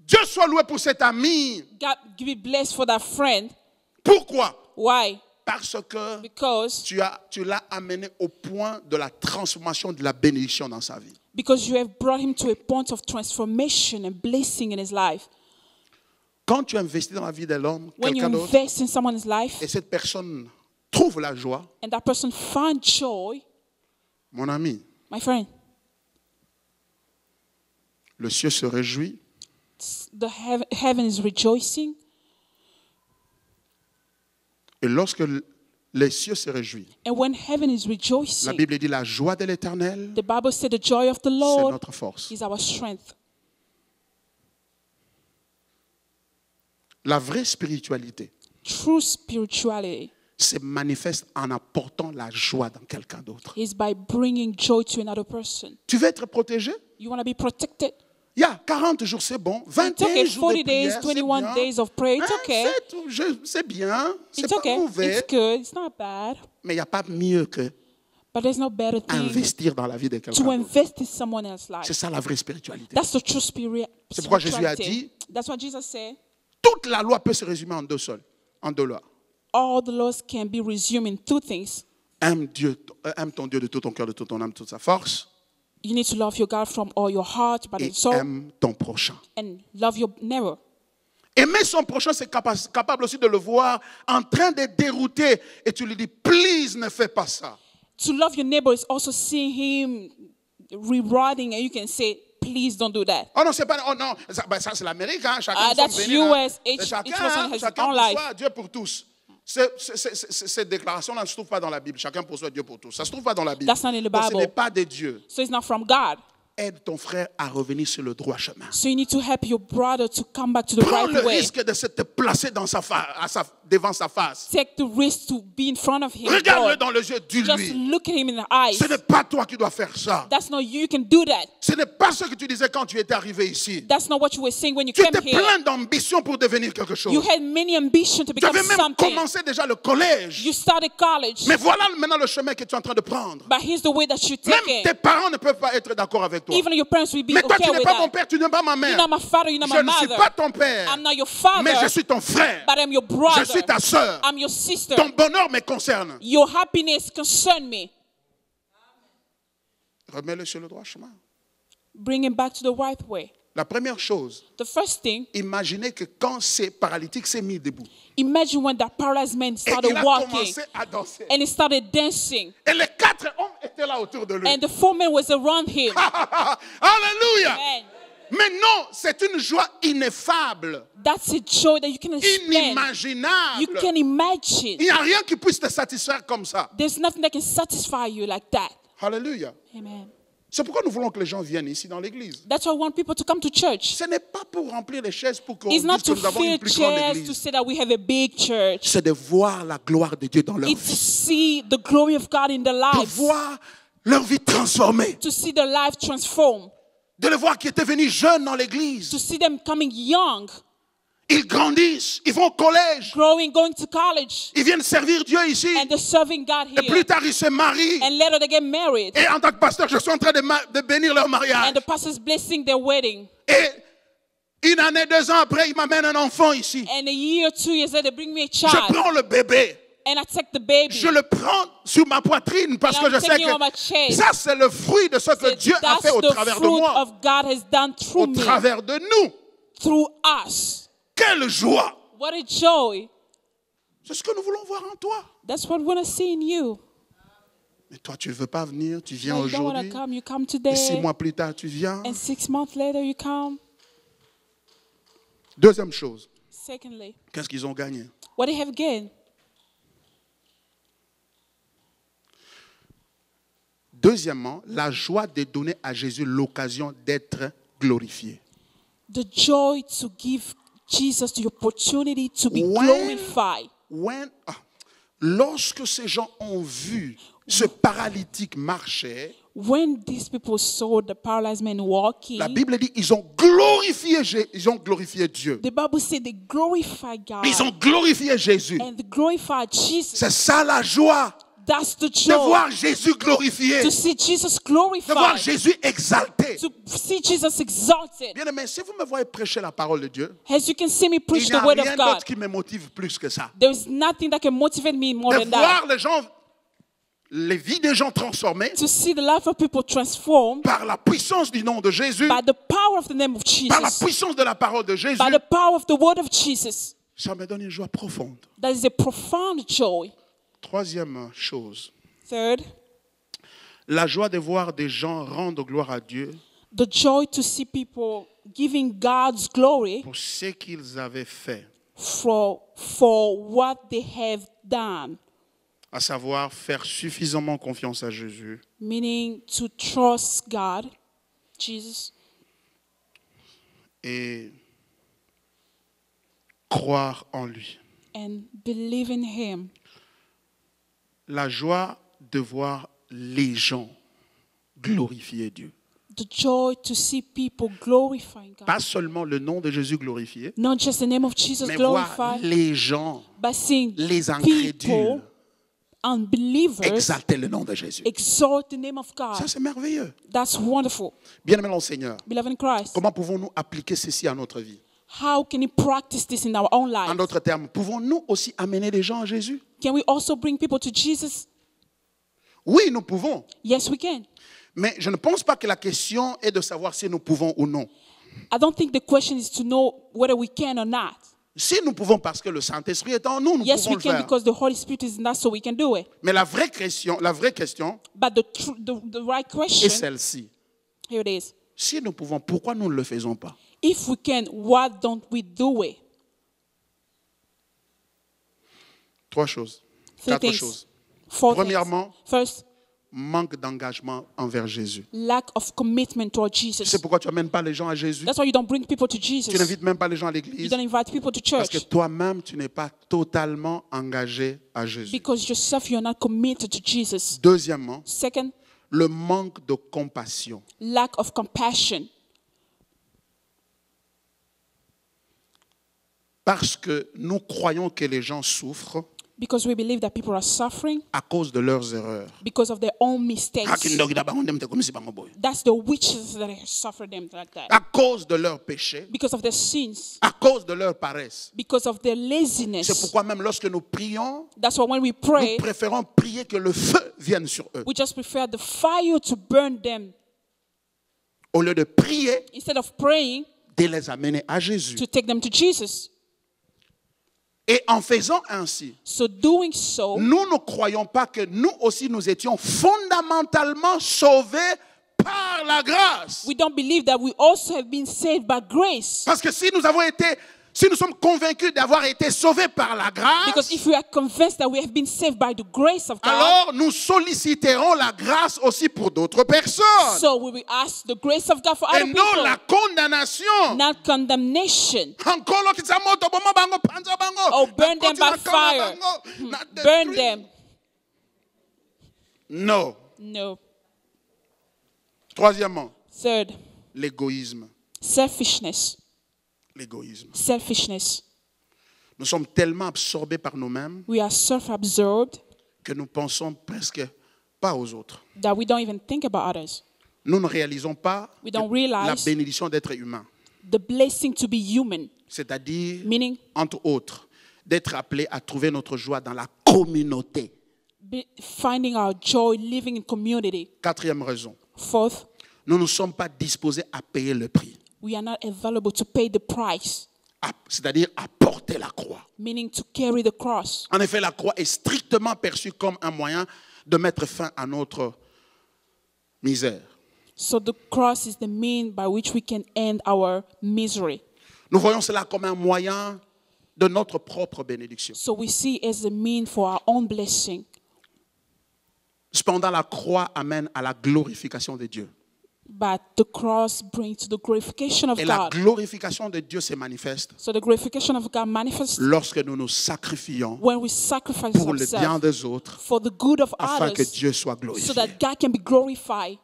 Dieu soit loué pour cet ami. God be blessed for that friend. Pourquoi? Why? Parce que Because tu l'as amené au point de la transformation, de la bénédiction dans sa vie. you have brought him to a point of transformation and blessing in his life. Quand tu investis dans la vie de l'homme, When you quelqu'un d'autre, invest in someone's life et cette personne trouve la joie, and that person finds joy, mon ami, my friend, le ciel se réjouit, the heaven is rejoicing. et lorsque les cieux se réjouissent, And when heaven is la rejoicing, Bible dit la joie de l'Éternel, the Bible said the joy of the c'est Lord notre force. is our strength. La vraie spiritualité True spirituality se manifeste en apportant la joie dans quelqu'un d'autre. is by bringing joy to another person. Tu veux être protégé? You want to be protected? Il y a 40 jours, c'est bon. 21 It's okay. jours 40 de days, prière, c'est 21 bien. days of prayer. It's okay. C'est bien, c'est It's pas okay. mauvais. It's good. It's not bad. Mais il n'y a pas mieux que But there's no better thing investir dans la vie de quelqu'un to d'autre. invest in someone else's life. C'est ça la vraie spiritualité. That's the true spirit. C'est pourquoi Jésus a spirituality. dit, That's what Jesus said. toute la loi peut se résumer en deux lois. All the laws can be resumed in 2 things. Aime ton Dieu de tout ton cœur, de toute ton âme, de toute sa force, You need to love your God from all your heart, body, et and soul, aime ton prochain. and love your neighbor. Aimer son prochain, c'est capable aussi de le voir en train de dérouter et tu lui dis, please ne fais pas ça. To love your neighbor is also seeing him rewarding, and you can say, please don't do that. Oh non, c'est pas, oh non, ça c'est l'Amérique, hein, chacun nous That's sommes bénis, hein. US, each Chacun, person has his chacun own pour life. soi, Dieu pour tous. Cette déclaration-là ne se trouve pas dans la Bible. Chacun pour soi, Dieu pour tous. Ça ne se trouve pas dans la Bible. That's not in the Donc, ce Bible. n'est pas de Dieu. So it's not from God. Aide ton frère à revenir sur le droit chemin. So you need to help your brother to come back to the Prends le right way. risque de se te placer devant sa face. Take the risk to be in front of him. Regarde-le God. dans les yeux, Just dis-lui. look at him in the eyes. Ce n'est pas toi qui dois faire ça. That's not you. You can do that. Ce n'est pas ce que tu disais quand tu étais arrivé ici. That's not what you were saying when you Tu came étais here. plein d'ambition pour devenir quelque chose. You had many ambition to Tu become avais même something. commencé déjà le collège. You started college. Mais voilà maintenant le chemin que tu es en train de prendre. But here's the way that you Même take tes it. parents ne peuvent pas être d'accord avec toi. Even your parents will be Mais toi, okay tu n'es with pas mon that. père, tu n'es pas ma You're mère. not my father, you're not Je my ne suis mother. pas ton père. I'm not your father, Mais je suis ton frère. but I'm your Je brother. suis ta sœur. I'm your sister. Ton bonheur me concerne. Your happiness concern me. Remets-le sur le droit chemin. Bring him back to the right way. La première chose, The first thing, imaginez que quand ces paralytiques s'est mis debout, imagine when that paralyzed man et started il a walking commencé à danser. and he started dancing, Et les 4 hommes étaient là autour de lui. and the 4 men was around him. Alléluia. Man, Mais non, c'est une joie ineffable, that's a joy that you can explain. inimaginable. You can imagine. Il n'y a rien qui puisse te satisfaire comme ça. There's nothing that can satisfy you like that. Alléluia. Amen. C'est pourquoi nous voulons que les gens viennent ici dans l'église. That's why I want people to come to church. Ce n'est pas pour remplir les chaises pour qu'on It's dise not que to nous avons une fill plus grande chairs to église. say that we have a big church. C'est de voir la gloire de Dieu dans leur It's to vie. see the glory of God in their De lives. voir leur vie transformée. To see their life transform. De les voir qui étaient venus jeunes dans To l'église. see them coming young, Ils grandissent, ils vont au collège, growing, going to college, ils viennent servir Dieu ici. and they're serving God Et plus here. tard, ils se marient. And later they get married. Et en tant que pasteur, je suis en train de bénir leur mariage. And the pastor's blessing their wedding. Et une année, 2 ans après, il m'amène un enfant ici. And a year, 2 years later, they bring me a Je child. prends le bébé. And I take the baby. Je le prends sur ma poitrine parce And que I'm je sais taking it on my que chest. ça, c'est le fruit de ce que So Dieu a that's fait au the travers de fruit moi, of God has done through au me, travers de nous. through us. Quelle joie! What a joy. C'est ce que nous voulons voir en toi. That's what we want to see in you. Mais toi, tu ne veux pas venir, tu viens But you don't want to aujourd'hui. come, you come Et 6 today. mois plus tard, tu viens. And 6 months later, you come. Deuxième chose, Secondly, qu'est-ce qu'ils ont gagné? what they have gained. Deuxièmement, la joie de donner à Jésus l'occasion d'être glorifié. The joy to give Jesus the opportunity to be When- glorified. Lorsque ces gens ont vu ce paralytique marcher, When these people saw the paralyzed man walking, la Bible dit ils ont glorifié Dieu. the Bible said they glorified God Ils ont glorifié Jésus. and they glorified Jesus. C'est ça la joie, That's the de joy. voir Jésus glorifié, To see Jesus de voir glorified. Jésus exalté. To see Jesus exalted. Bien aimé, si vous me voyez prêcher la parole de Dieu, As you can see me il preach n'y the a word rien of God, d'autre qui me motive plus que ça. there is nothing that can motivate me more De than that. voir les gens, les vies des gens transformées To see the life of people transformed par la puissance du nom de Jésus, by the power of the name of par la Jesus, puissance de la parole de Jésus, by the power of the word of Jesus. ça me donne une joie profonde. That is a profound joy. Troisième chose, Third, la joie de voir des gens rendre gloire à Dieu the joy to see people giving God's glory pour ce qu'ils avaient fait, for what they have done, à savoir faire suffisamment confiance à Jésus, meaning to trust God, Jesus, et croire en lui. and believe in Him. La joie de voir les gens glorifier Dieu. The joy to see people glorifying God. Pas seulement le nom de Jésus glorifié, Not just the name of Jesus mais voir glorified, les gens, but seeing les people, incrédules, unbelievers, exalter le nom de Jésus. exalt the name of Ça, God. c'est merveilleux. That's wonderful. Bien-aimé dans le Seigneur, Beloved in Christ, comment pouvons-nous appliquer ceci à notre vie? how can we practice this in our own En lives? d'autres termes, pouvons-nous aussi amener des gens à Jésus? Can we also bring people to Jesus? Oui, nous pouvons. Yes, we can. Mais je ne pense pas que la question est de savoir si nous pouvons ou non. I don't think the question is to know whether we can or not. Si nous pouvons parce que le Saint-Esprit est en nous, nous Yes, pouvons we le can faire. because the Holy Spirit is in us, so we can do it. Mais la vraie question But the right est question, celle-ci. here it is. Si nous pouvons, pourquoi nous ne le faisons pas? If we can, why don't we do it? 3 choses. Three 4 things. choses. 4 Premièrement, things. First, manque d'engagement envers Jésus. lack of commitment toward Tu sais Jesus. pourquoi tu n'amènes pas les gens à Jésus? That's why you don't bring people to Tu Jesus. n'invites même pas les gens à You l'église. don't invite people to Parce que church toi-même, tu n'es pas totalement engagé à Jésus. because yourself you're not committed to Jesus. Deuxièmement, Second, le manque de compassion. lack of compassion. Parce que nous croyons que les gens souffrent Because we believe that people are suffering à cause de leurs erreurs. because of their own mistakes. À That's the witches that have suffered them like that. cause de leurs péchés, Because of their sins, à cause de leur paresse. because of their C'est laziness. pourquoi même lorsque nous prions, That's why when we nous pray, préférons prier que le feu vienne sur eux. we just prefer the fire to burn them Au lieu de prier, instead of praying de les amener à Jésus. to take them to Jesus. Et en faisant ainsi, So doing so, nous ne croyons pas que nous aussi nous étions fondamentalement sauvés par la grâce. we don't believe that we also have been saved by grace. Parce que si nous avons été Si nous sommes convaincus d'avoir été sauvés par la Because grâce, if we are convinced that we have been saved by the grace of God, alors nous solliciterons la grâce aussi pour d'autres personnes. so we will ask the grace of God for Et other non people, la condamnation. not condemnation. Encore l'autre qui s'amoto, bon, bango, panza, bango. Oh, burn Na them by koti na kama fire. bango, na Burn détruit. them. Non. No. Troisièmement, Third, l'égoïsme. selfishness. L'égoïsme. Selfishness. Nous sommes tellement absorbés par nous-mêmes We are self-absorbed que nous pensons presque pas aux autres. that we don't even think about others. Nous ne réalisons pas We don't la realize bénédiction d'être humain. the blessing to be human, C'est-à-dire, meaning entre autres, d'être appelé à trouver notre joie dans la communauté. finding our joy living in community. Quatrième raison, Fourth, nous ne sommes pas disposés à payer le prix. we are not available to pay the price, C'est-à-dire à porter la croix. meaning to carry the cross. En effet, la croix est strictement perçue comme un moyen de mettre fin à notre misère. So the cross is the mean by which we can end our misery. Nous voyons cela comme un moyen de notre propre bénédiction. So we see it as a mean for our own blessing. Cependant, la croix amène à la glorification de Dieu. But the cross brings to the glorification of Et la God. glorification de Dieu se manifeste So the glorification of God manifests lorsque nous nous sacrifions when we sacrifice pour le bien ourselves des autres for the good of afin que others Dieu soit so glorifié. that God can be glorified.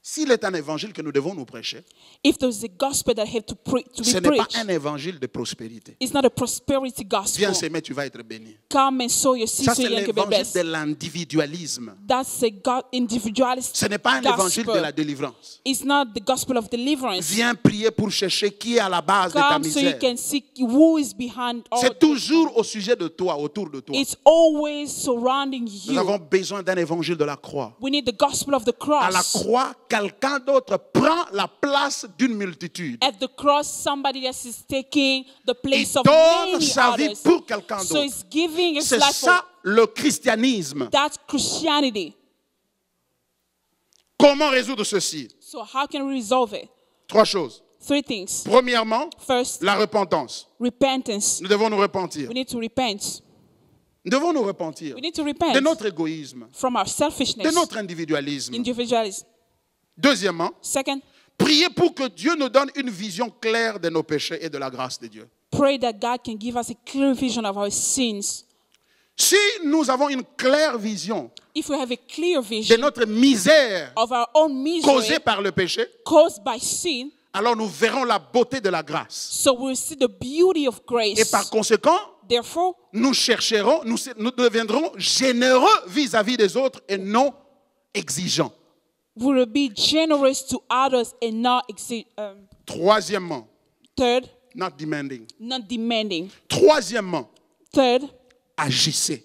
S'il est un évangile que nous devons nous prêcher, If there's a gospel that have to ce be n'est pas preached, un évangile de prospérité. it's not a prosperity gospel. Viens s'aimer, tu vas être béni. Come and sow your seed Ça, so c'est you can be l'évangile blessed. de l'individualisme. That's a God individualist Ce n'est pas un évangile de la gospel. délivrance. It's not the gospel of deliverance. Viens prier pour chercher qui est à la base de ta Come so you misère. can see who is behind all. C'est toujours au sujet de toi, autour de toi. It's always surrounding Nous you. avons besoin d'un évangile de la croix. We need the gospel of the À la cross. croix, quelqu'un d'autre prend la place d'une multitude. At the cross, somebody else is taking the Il place of donne many sa vie others. pour quelqu'un So d'autre. it's giving his C'est life ça for le christianisme. that's Christianity. Comment résoudre ceci? So how can we resolve it? Trois choses. Three things. Premièrement, First, la repentance. repentance. Nous devons nous repentir. We need to repent. Nous devons nous repentir We need to de repent notre égoïsme, from our de selfishness, notre individualisme. individualism. Deuxièmement, Second, prier pour que Dieu nous donne une vision claire de nos péchés et de la grâce de Dieu. pray that God can give us a clear vision of our sins. Si nous avons une claire vision If we have a clear de vision notre misère of our own misery causée par le péché, caused by sin, alors nous verrons la beauté de la grâce. so we'll see the beauty of Et grace. par conséquent, Therefore, nous chercherons, nous deviendrons généreux vis-à-vis des autres et non exigeants. we will be generous to others and not Troisièmement, third, not demanding. not demanding. Troisièmement, Third, agissez.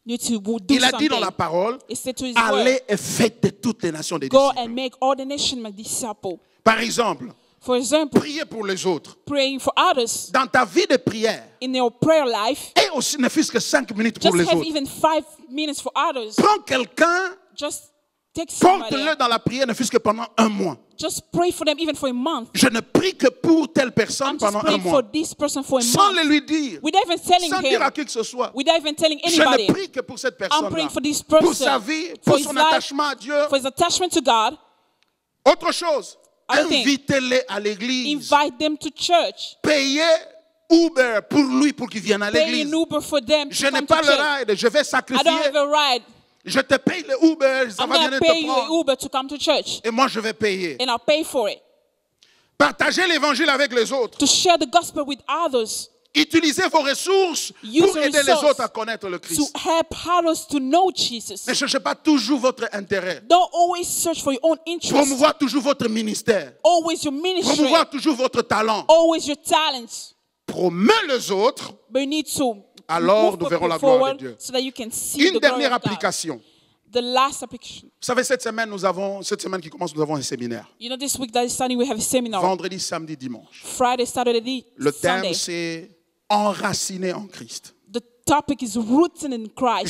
you need to do Il a dit dans something. la parole, It said to his allez word, et faites de toutes les nations des go disciples. and make all the nations my disciple. Par exemple, For example, priez pour les autres. praying for others Dans ta vie de prière, in your prayer life. et aussi ne fût-ce que 5 minutes pour Just les have autres. even 5 minutes for others. Prends quelqu'un, Just take somebody. porte-le dans la prière, ne fût-ce que pendant un mois. Just pray for them even for a month. Je ne prie que pour telle personne I'm just pendant un praying for mois. this person for a Sans month. le lui dire, Without even telling sans dire à him. qui que ce soit. Without even telling Je anybody. ne prie que pour cette I'm personne-là. praying for this Pour person. sa vie, For pour his son life, attachement à Dieu. for his attachment to God. Autre chose, Other thing. invitez-les à l'église. Invite them to church. Payez Uber pour lui, pour qu'il vienne à Pay l'église. an Uber for them. Je to n'ai come pas to le church. ride, je vais I sacrifier. don't have a ride. Je te paye le Uber, ça I'm va going venir to te pay you an prendre. Uber to come to church. Et moi, je vais payer. And I'll pay for it. Partagez l'évangile avec les autres. To share the gospel with others. Utilisez vos ressources Use pour your aider les resource autres à connaître le To Christ. help others to know Jesus. Ne cherchez pas toujours votre intérêt. Don't always search for your own interest. Promouvoir toujours votre ministère. Always your ministry. Promouvoir toujours votre talent. Always your talents. Promeut les autres. But you need to Alors, move nous verrons la gloire de forward Dieu. so that you can see Une the glory dernière of God. application. The last application. Vous savez, cette semaine qui commence, nous avons un séminaire. You know, this week that is starting, we have a seminar. Vendredi, samedi, dimanche. Friday, Saturday, Le thème, Sunday. c'est enraciné en Christ. The topic is rooted in Christ.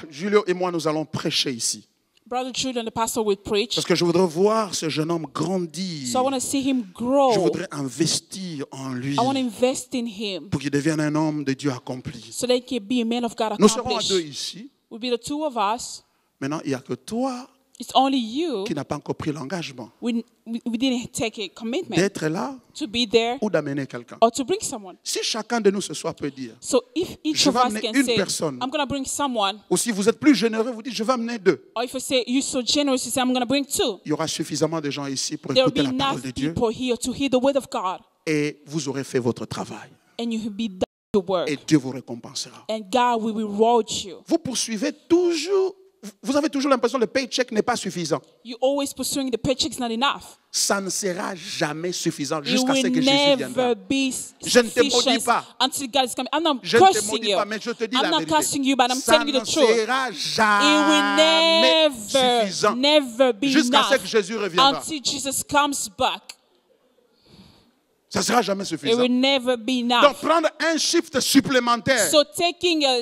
Julio et moi, nous allons prêcher ici. Brother Julian, the pastor, will preach. Parce que je voudrais voir ce jeune homme grandir. So I want to see him Je grow. voudrais investir en lui I want to invest in him pour qu'il devienne un homme de Dieu accompli. so that he can be a man of God Nous serons à deux accomplished. ici. We'll be the two of us. Maintenant, il n'y a que toi It's only you. qui n'as pas encore pris l'engagement We didn't take a commitment d'être là to be there ou d'amener quelqu'un. or to bring someone. Si chacun de nous ce soir peut dire, So if each Je of vais us amener can une say, personne. I'm going to bring someone, ou si vous êtes plus généreux, vous dites, je vais amener deux. or if you say, you're so generous, you say, I'm going to bring two. Il y aura suffisamment de gens ici pour There will écouter be la parole enough de Dieu people here to hear the word of God, et vous aurez fait votre travail. and you will be done the work, Et Dieu vous récompensera. and God will reward you. Vous poursuivez toujours, vous avez toujours l'impression que le paycheck n'est pas suffisant. You're always pursuing the paycheck's not enough. Ça ne sera jamais suffisant It jusqu'à ce que will Jésus viendra. never be Je ne te maudis sufficient pas. until God is coming. I'm not Je ne te cursing maudis you. pas, mais je te dis I'm la not vérité. cursing you, but I'm Ça telling you ne the truth. sera It will jamais never, suffisant never be jusqu'à ce enough que Jésus reviendra. until Jesus comes back. Ça ne sera jamais It suffisant. will never be Donc enough. prendre un shift supplémentaire So taking a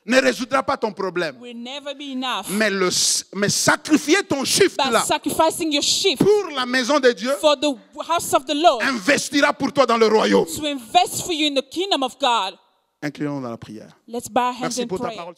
ne résoudra pas ton problème. will never be enough. Mais sacrifier ton shift But là sacrificing your shift pour la maison de Dieu for the house of the Lord investira pour toi dans le royaume. to invest for you in the kingdom of God. Inclinons dans la prière. Let's bow our hands Merci and pour ta pray. parole.